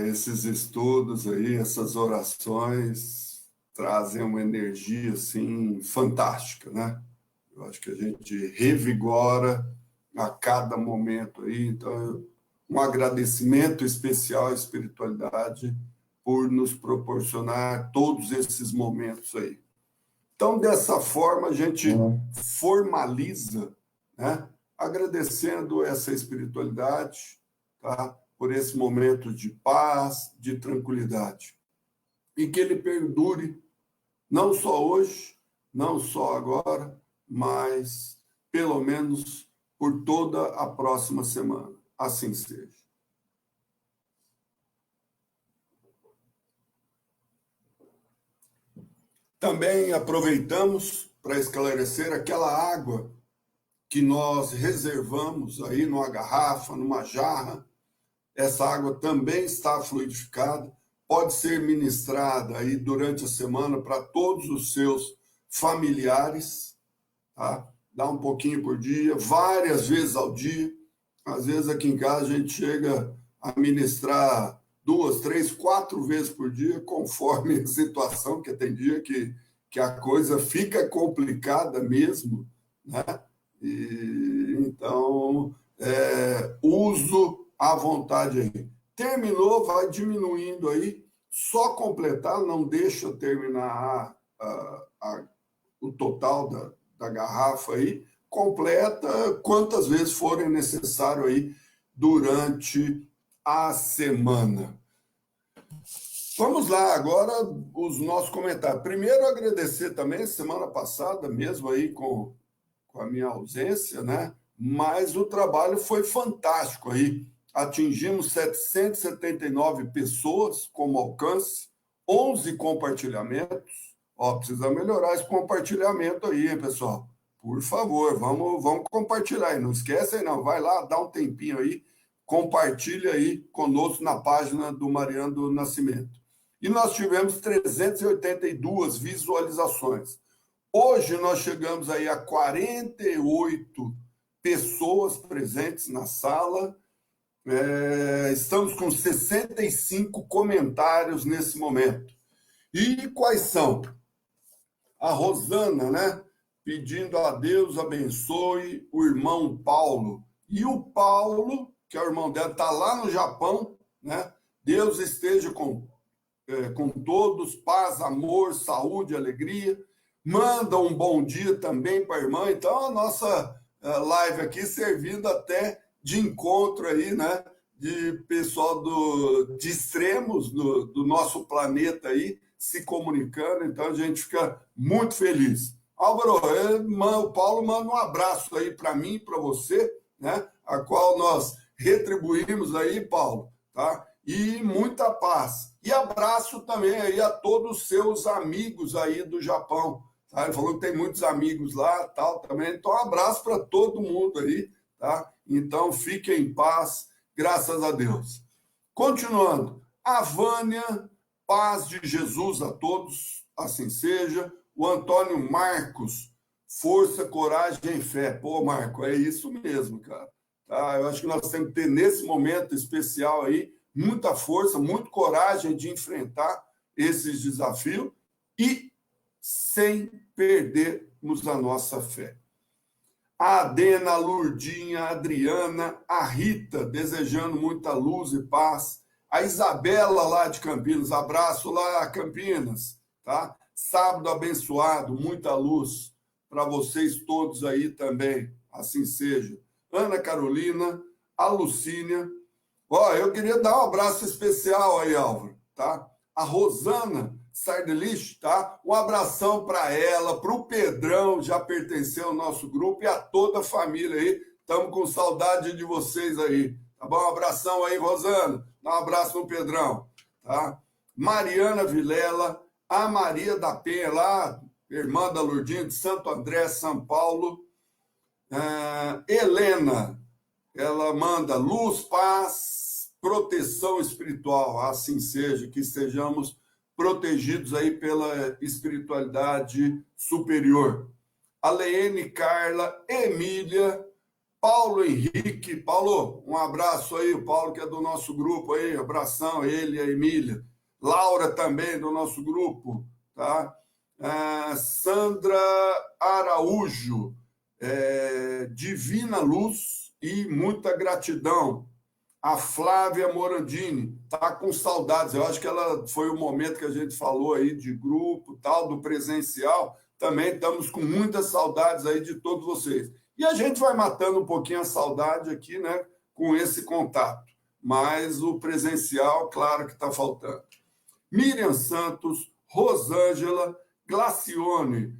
Esses estudos aí, essas orações trazem uma energia assim fantástica, né? Eu acho que a gente revigora a cada momento aí. Então, um agradecimento especial à espiritualidade por nos proporcionar todos esses momentos aí. Então, dessa forma, a gente formaliza, né? Agradecendo essa espiritualidade, tá? Por esse momento de paz, de tranquilidade. E que ele perdure, não só hoje, não só agora, mas pelo menos por toda a próxima semana. Assim seja. Também aproveitamos para esclarecer aquela água que nós reservamos aí numa garrafa, numa jarra. Essa água também está fluidificada, pode ser ministrada aí durante a semana para todos os seus familiares, tá? Dá um pouquinho por dia, várias vezes ao dia. Às vezes aqui em casa a gente chega a ministrar 2, 3, 4 vezes por dia, conforme a situação, porque tem dia que a coisa fica complicada mesmo, né? E, então, uso à vontade aí. Terminou, vai diminuindo aí, só completar, não deixa terminar o total da garrafa aí, completa quantas vezes forem necessário aí durante a semana. Vamos lá, agora os nossos comentários. Primeiro, agradecer também, semana passada, mesmo aí com a minha ausência, né? Mas o trabalho foi fantástico aí. Atingimos 779 pessoas como alcance, 11 compartilhamentos. Precisa melhorar esse compartilhamento aí, hein, pessoal? Por favor, vamos compartilhar aí. Não esquece aí, não. Vai lá, dá um tempinho aí, compartilha aí conosco na página do Mariano do Nascimento. E nós tivemos 382 visualizações. Hoje nós chegamos aí a 48 pessoas presentes na sala. Estamos com 65 comentários nesse momento. E quais são? A Rosana, né? Pedindo a Deus abençoe o irmão Paulo. E o Paulo, que é o irmão dela, está lá no Japão, né? Deus esteja com todos, paz, amor, saúde, alegria. Manda um bom dia também para a irmã. Então, a nossa live aqui servindo até de encontro aí, né? De pessoal de extremos do nosso planeta aí se comunicando. Então, a gente fica muito feliz. Álvaro, o Paulo manda um abraço aí para mim e para você, né? A qual nós retribuímos aí, Paulo, tá? E muita paz. E abraço também aí a todos os seus amigos aí do Japão. Tá? Ele falou que tem muitos amigos lá, tal, também. Então, um abraço para todo mundo aí, tá? Então, fiquem em paz, graças a Deus. Continuando. A Vânia, paz de Jesus a todos, assim seja. O Antônio Marcos, força, coragem e fé. Pô, Marco, é isso mesmo, cara. Tá? Eu acho que nós temos que ter, nesse momento especial aí, muita força, muita coragem de enfrentar esses desafios e sem perdermos a nossa fé. A Adena, a Lurdinha, a Adriana, a Rita, desejando muita luz e paz. A Isabela, lá de Campinas, abraço lá, Campinas, tá? Sábado abençoado, muita luz para vocês todos aí também, assim seja. Ana Carolina, a Lucínia. Eu queria dar um abraço especial aí, Álvaro, tá? A Rosana Sardelich, tá? Um abração para ela, para o Pedrão, já pertenceu ao nosso grupo, e a toda a família aí. Estamos com saudade de vocês aí, tá bom? Um abração aí, Rosana. Dá um abraço no Pedrão, tá? Mariana Vilela, a Maria da Penha lá, irmã da Lourdinha de Santo André, São Paulo. Helena, ela manda luz, paz, proteção espiritual, assim seja, que estejamos protegidos aí pela espiritualidade superior. A Leene, Carla, Emília, Paulo Henrique. Paulo, um abraço aí. O Paulo, que é do nosso grupo aí, abração, ele e a Emília. Laura também, do nosso grupo, tá? Sandra Araújo, divina luz e muita gratidão. A Flávia Morandini está com saudades. Eu acho que ela foi o momento que a gente falou aí de grupo, tal, do presencial. Também estamos com muitas saudades aí de todos vocês. E a gente vai matando um pouquinho a saudade aqui, né, com esse contato. Mas o presencial, claro que está faltando. Miriam Santos, Rosângela, Glacione,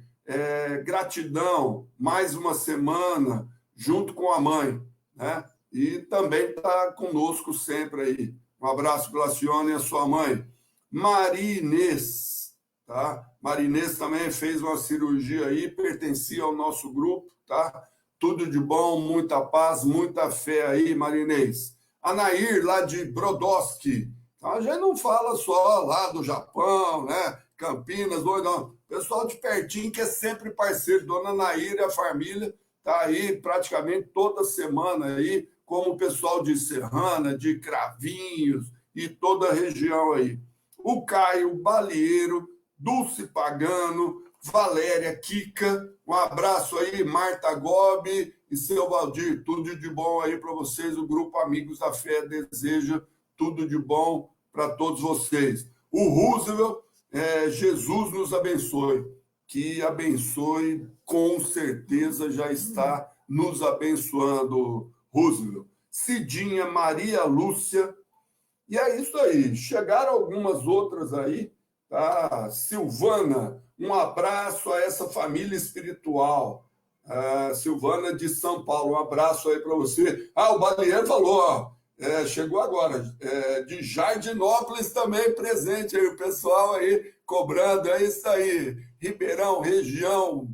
gratidão, mais uma semana junto com a mãe, né? E também está conosco sempre aí. Um abraço, Glacione, e a sua mãe. Maria Inês, tá? Maria Inês também fez uma cirurgia aí, pertencia ao nosso grupo, tá? Tudo de bom, muita paz, muita fé aí, Maria Inês. Anair, lá de Brodowski. Então, a gente não fala só lá do Japão, né? Campinas, não. Pessoal de pertinho que é sempre parceiro. Dona Anair e a família tá aí praticamente toda semana aí, como o pessoal de Serrana, de Cravinhos e toda a região aí. O Caio Balieiro, Dulce Pagano, Valéria Kika, um abraço aí, Marta Gobi e seu Valdir, tudo de bom aí para vocês, o Grupo Amigos da Fé deseja tudo de bom para todos vocês. O Roosevelt, Jesus nos abençoe, que abençoe, com certeza já está nos abençoando, Roosevelt. Cidinha, Maria Lúcia, e é isso aí, chegaram algumas outras aí, tá? Silvana, um abraço a essa família espiritual. Silvana de São Paulo, um abraço aí para você. O Balieiro falou, ó, chegou agora, de Jardinópolis também presente aí, o pessoal aí cobrando, é isso aí, Ribeirão, região,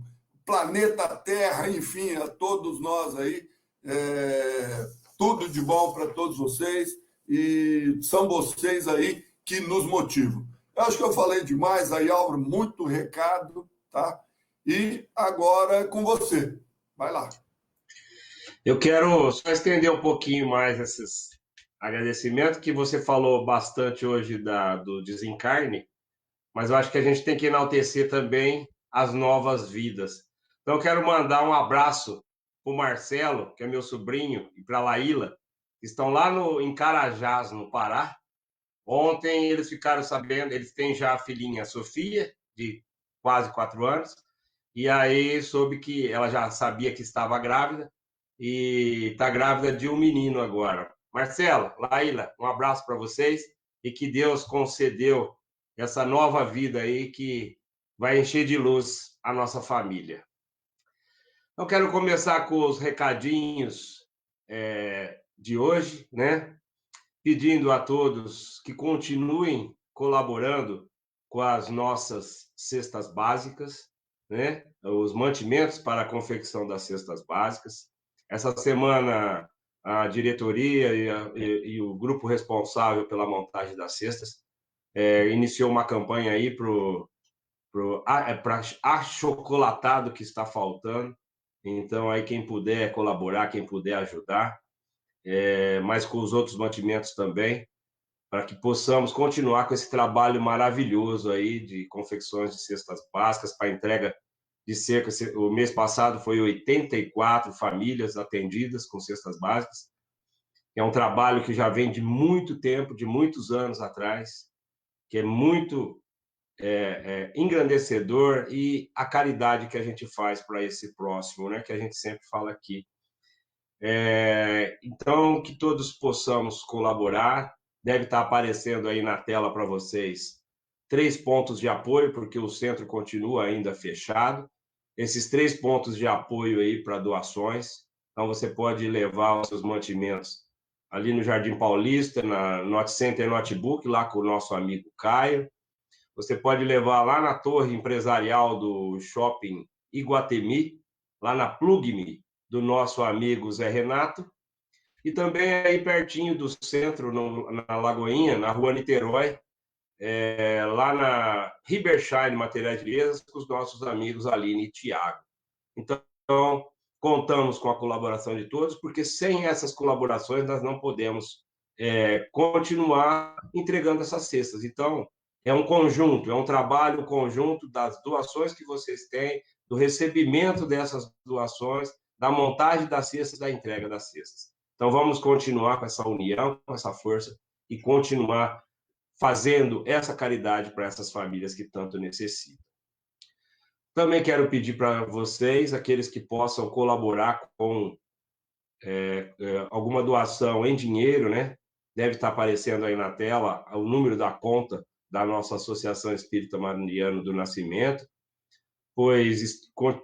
planeta Terra, enfim, a todos nós aí, tudo de bom para todos vocês, e são vocês aí que nos motivam. Eu acho que eu falei demais aí, Álvaro, muito recado, tá? E agora é com você. Vai lá. Eu quero só estender um pouquinho mais esses agradecimentos, que você falou bastante hoje do desencarne, mas eu acho que a gente tem que enaltecer também as novas vidas. Então, eu quero mandar um abraço para o Marcelo, que é meu sobrinho, e para a Laíla, que estão lá em Carajás, no Pará. Ontem eles ficaram sabendo, eles têm já a filhinha Sofia, de quase 4 anos, e aí soube que ela já sabia que estava grávida, e está grávida de um menino agora. Marcelo, Laíla, um abraço para vocês, e que Deus concedeu essa nova vida aí que vai encher de luz a nossa família. Eu quero começar com os recadinhos de hoje, né? Pedindo a todos que continuem colaborando com as nossas cestas básicas, né? Os mantimentos para a confecção das cestas básicas. Essa semana, a diretoria e o grupo responsável pela montagem das cestas iniciou uma campanha aí para achocolatado que está faltando. Então, aí quem puder colaborar, quem puder ajudar, mas com os outros mantimentos também, para que possamos continuar com esse trabalho maravilhoso aí de confecções de cestas básicas para entrega de cerca... O mês passado foi 84 famílias atendidas com cestas básicas. É um trabalho que já vem de muito tempo, de muitos anos atrás, que é muito engrandecedor, e a caridade que a gente faz para esse próximo, né, que a gente sempre fala aqui. Então, que todos possamos colaborar. Deve estar aparecendo aí na tela para vocês 3 pontos de apoio, porque o centro continua ainda fechado. Esses 3 pontos de apoio aí para doações. Então, você pode levar os seus mantimentos ali no Jardim Paulista, na Not Center Notebook, lá com o nosso amigo Caio. Você pode levar lá na torre empresarial do Shopping Iguatemi, lá na Plug-me, do nosso amigo Zé Renato, e também aí pertinho do centro, na Lagoinha, na Rua Niterói, lá na Ribershine Materiais de Limpeza, com os nossos amigos Aline e Tiago. Então, contamos com a colaboração de todos, porque sem essas colaborações nós não podemos continuar entregando essas cestas. Então, é um conjunto, é um trabalho conjunto das doações que vocês têm, do recebimento dessas doações, da montagem das cestas, da entrega das cestas. Então, vamos continuar com essa união, com essa força e continuar fazendo essa caridade para essas famílias que tanto necessitam. Também quero pedir para vocês, aqueles que possam colaborar com alguma doação em dinheiro, né? Deve estar aparecendo aí na tela o número da conta da nossa Associação Espírita Mariano do Nascimento, pois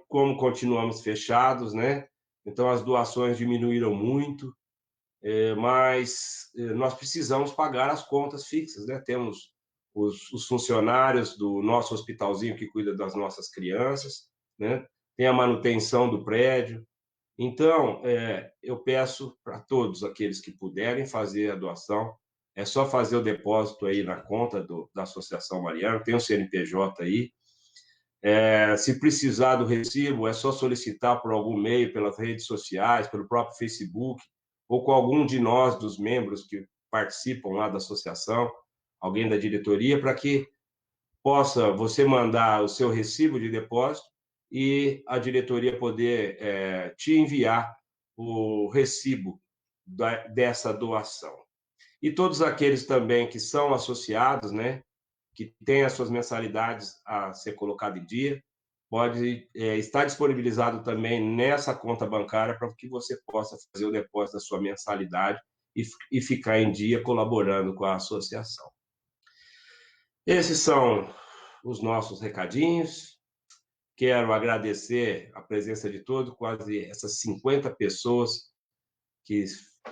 como continuamos fechados, né? Então as doações diminuíram muito, mas nós precisamos pagar as contas fixas, né? Temos os funcionários do nosso hospitalzinho que cuida das nossas crianças, né? Tem a manutenção do prédio. Então, eu peço para todos aqueles que puderem fazer a doação, é só fazer o depósito aí na conta da Associação Mariano, tem o CNPJ aí. Se precisar do recibo, é só solicitar por algum meio, pelas redes sociais, pelo próprio Facebook, ou com algum de nós, dos membros que participam lá da associação, alguém da diretoria, para que possa você mandar o seu recibo de depósito e a diretoria poder te enviar o recibo dessa doação. E todos aqueles também que são associados, né, que têm as suas mensalidades a ser colocado em dia, pode estar disponibilizado também nessa conta bancária para que você possa fazer o depósito da sua mensalidade e ficar em dia colaborando com a associação. Esses são os nossos recadinhos. Quero agradecer a presença de todos, quase essas 50 pessoas que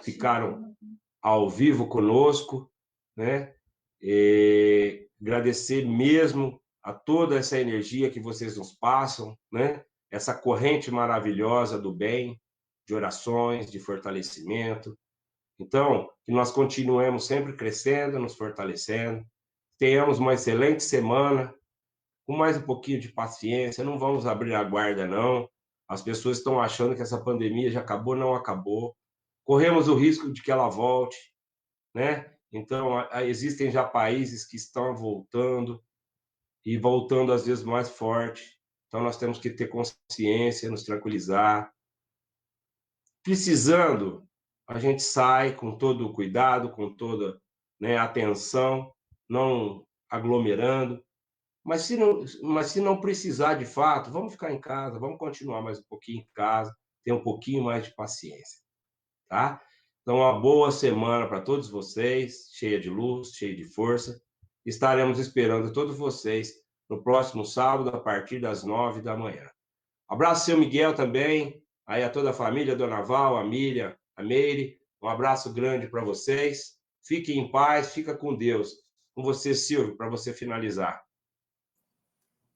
ficaram ao vivo conosco, né? E agradecer mesmo a toda essa energia que vocês nos passam, né? Essa corrente maravilhosa do bem, de orações, de fortalecimento. Então, que nós continuemos sempre crescendo, nos fortalecendo, tenhamos uma excelente semana, com mais um pouquinho de paciência, não vamos abrir a guarda, não. As pessoas estão achando que essa pandemia já acabou, não acabou. Corremos o risco de que ela volte, né? Então, existem já países que estão voltando, e voltando às vezes mais forte. Então, nós temos que ter consciência, nos tranquilizar. Precisando, a gente sai com todo o cuidado, com toda, né, atenção, não aglomerando. Mas se não precisar de fato, vamos ficar em casa, vamos continuar mais um pouquinho em casa, ter um pouquinho mais de paciência, tá? Então, uma boa semana para todos vocês, cheia de luz, cheia de força. Estaremos esperando todos vocês no próximo sábado, a partir das 9 da manhã. Abraço, seu Miguel, também, aí a toda a família, a Dona Val, a Miriam, a Meire. Um abraço grande para vocês. Fiquem em paz, fica com Deus. Com você, Silvio, para você finalizar.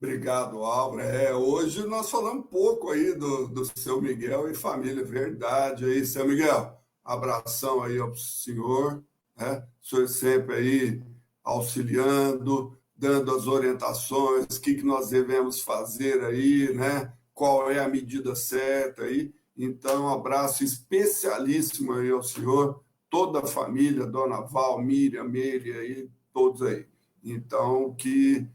Obrigado, Álvaro. Hoje nós falamos um pouco aí do seu Miguel e família, verdade aí, seu Miguel. Abração aí ao senhor, né? O senhor sempre aí auxiliando, dando as orientações, o que nós devemos fazer aí, né? Qual é a medida certa aí. Então, um abraço especialíssimo aí ao senhor, toda a família, Dona Val, Miriam, Meire aí, todos aí. Então, que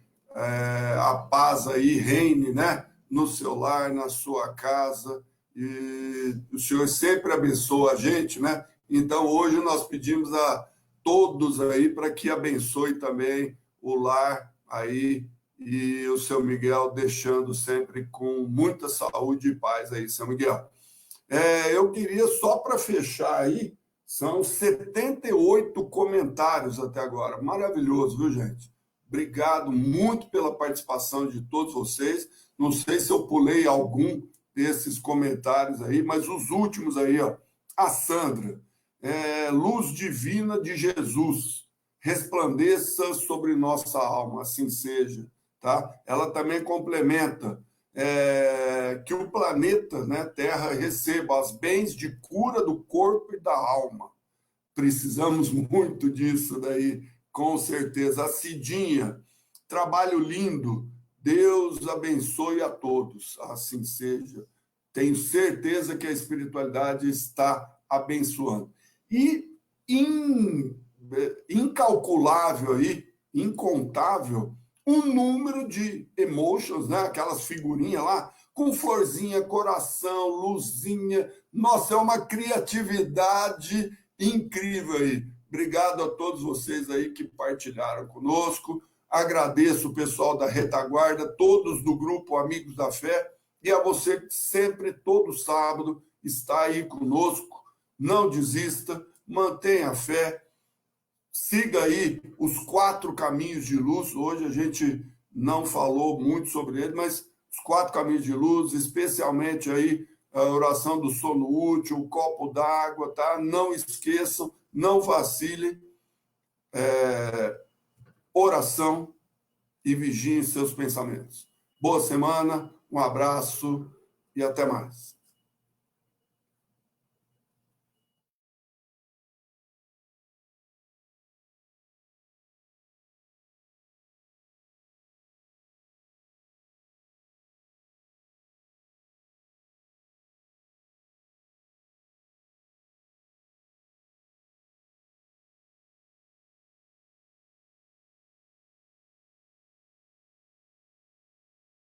a paz aí reine, né? No seu lar, na sua casa, e o Senhor sempre abençoa a gente, né? Então, hoje nós pedimos a todos aí para que abençoe também o lar aí e o seu Miguel, deixando sempre com muita saúde e paz aí, seu Miguel. Eu queria, só para fechar aí, são 78 comentários até agora. Maravilhoso, viu, gente? Obrigado muito pela participação de todos vocês. Não sei se eu pulei algum desses comentários aí, mas os últimos aí, ó. A Sandra, luz divina de Jesus, resplandeça sobre nossa alma, assim seja, tá? Ela também complementa que o planeta, né, Terra, receba os bens de cura do corpo e da alma. Precisamos muito disso daí, com certeza. A Cidinha, trabalho lindo, Deus abençoe a todos, assim seja. Tenho certeza que a espiritualidade está abençoando. E incalculável aí, incontável, um número de emotions, né? Aquelas figurinhas lá, com florzinha, coração, luzinha. Nossa, é uma criatividade incrível aí. Obrigado a todos vocês aí que partilharam conosco. Agradeço o pessoal da retaguarda, todos do grupo Amigos da Fé, e a você que sempre, todo sábado, está aí conosco. Não desista, mantenha a fé, siga aí os 4 caminhos de luz. Hoje a gente não falou muito sobre ele, mas os 4 caminhos de luz, especialmente aí a oração do sono útil, o copo d'água, tá? Não esqueçam, não vacilem. Oração e vigiem seus pensamentos. Boa semana, um abraço e até mais.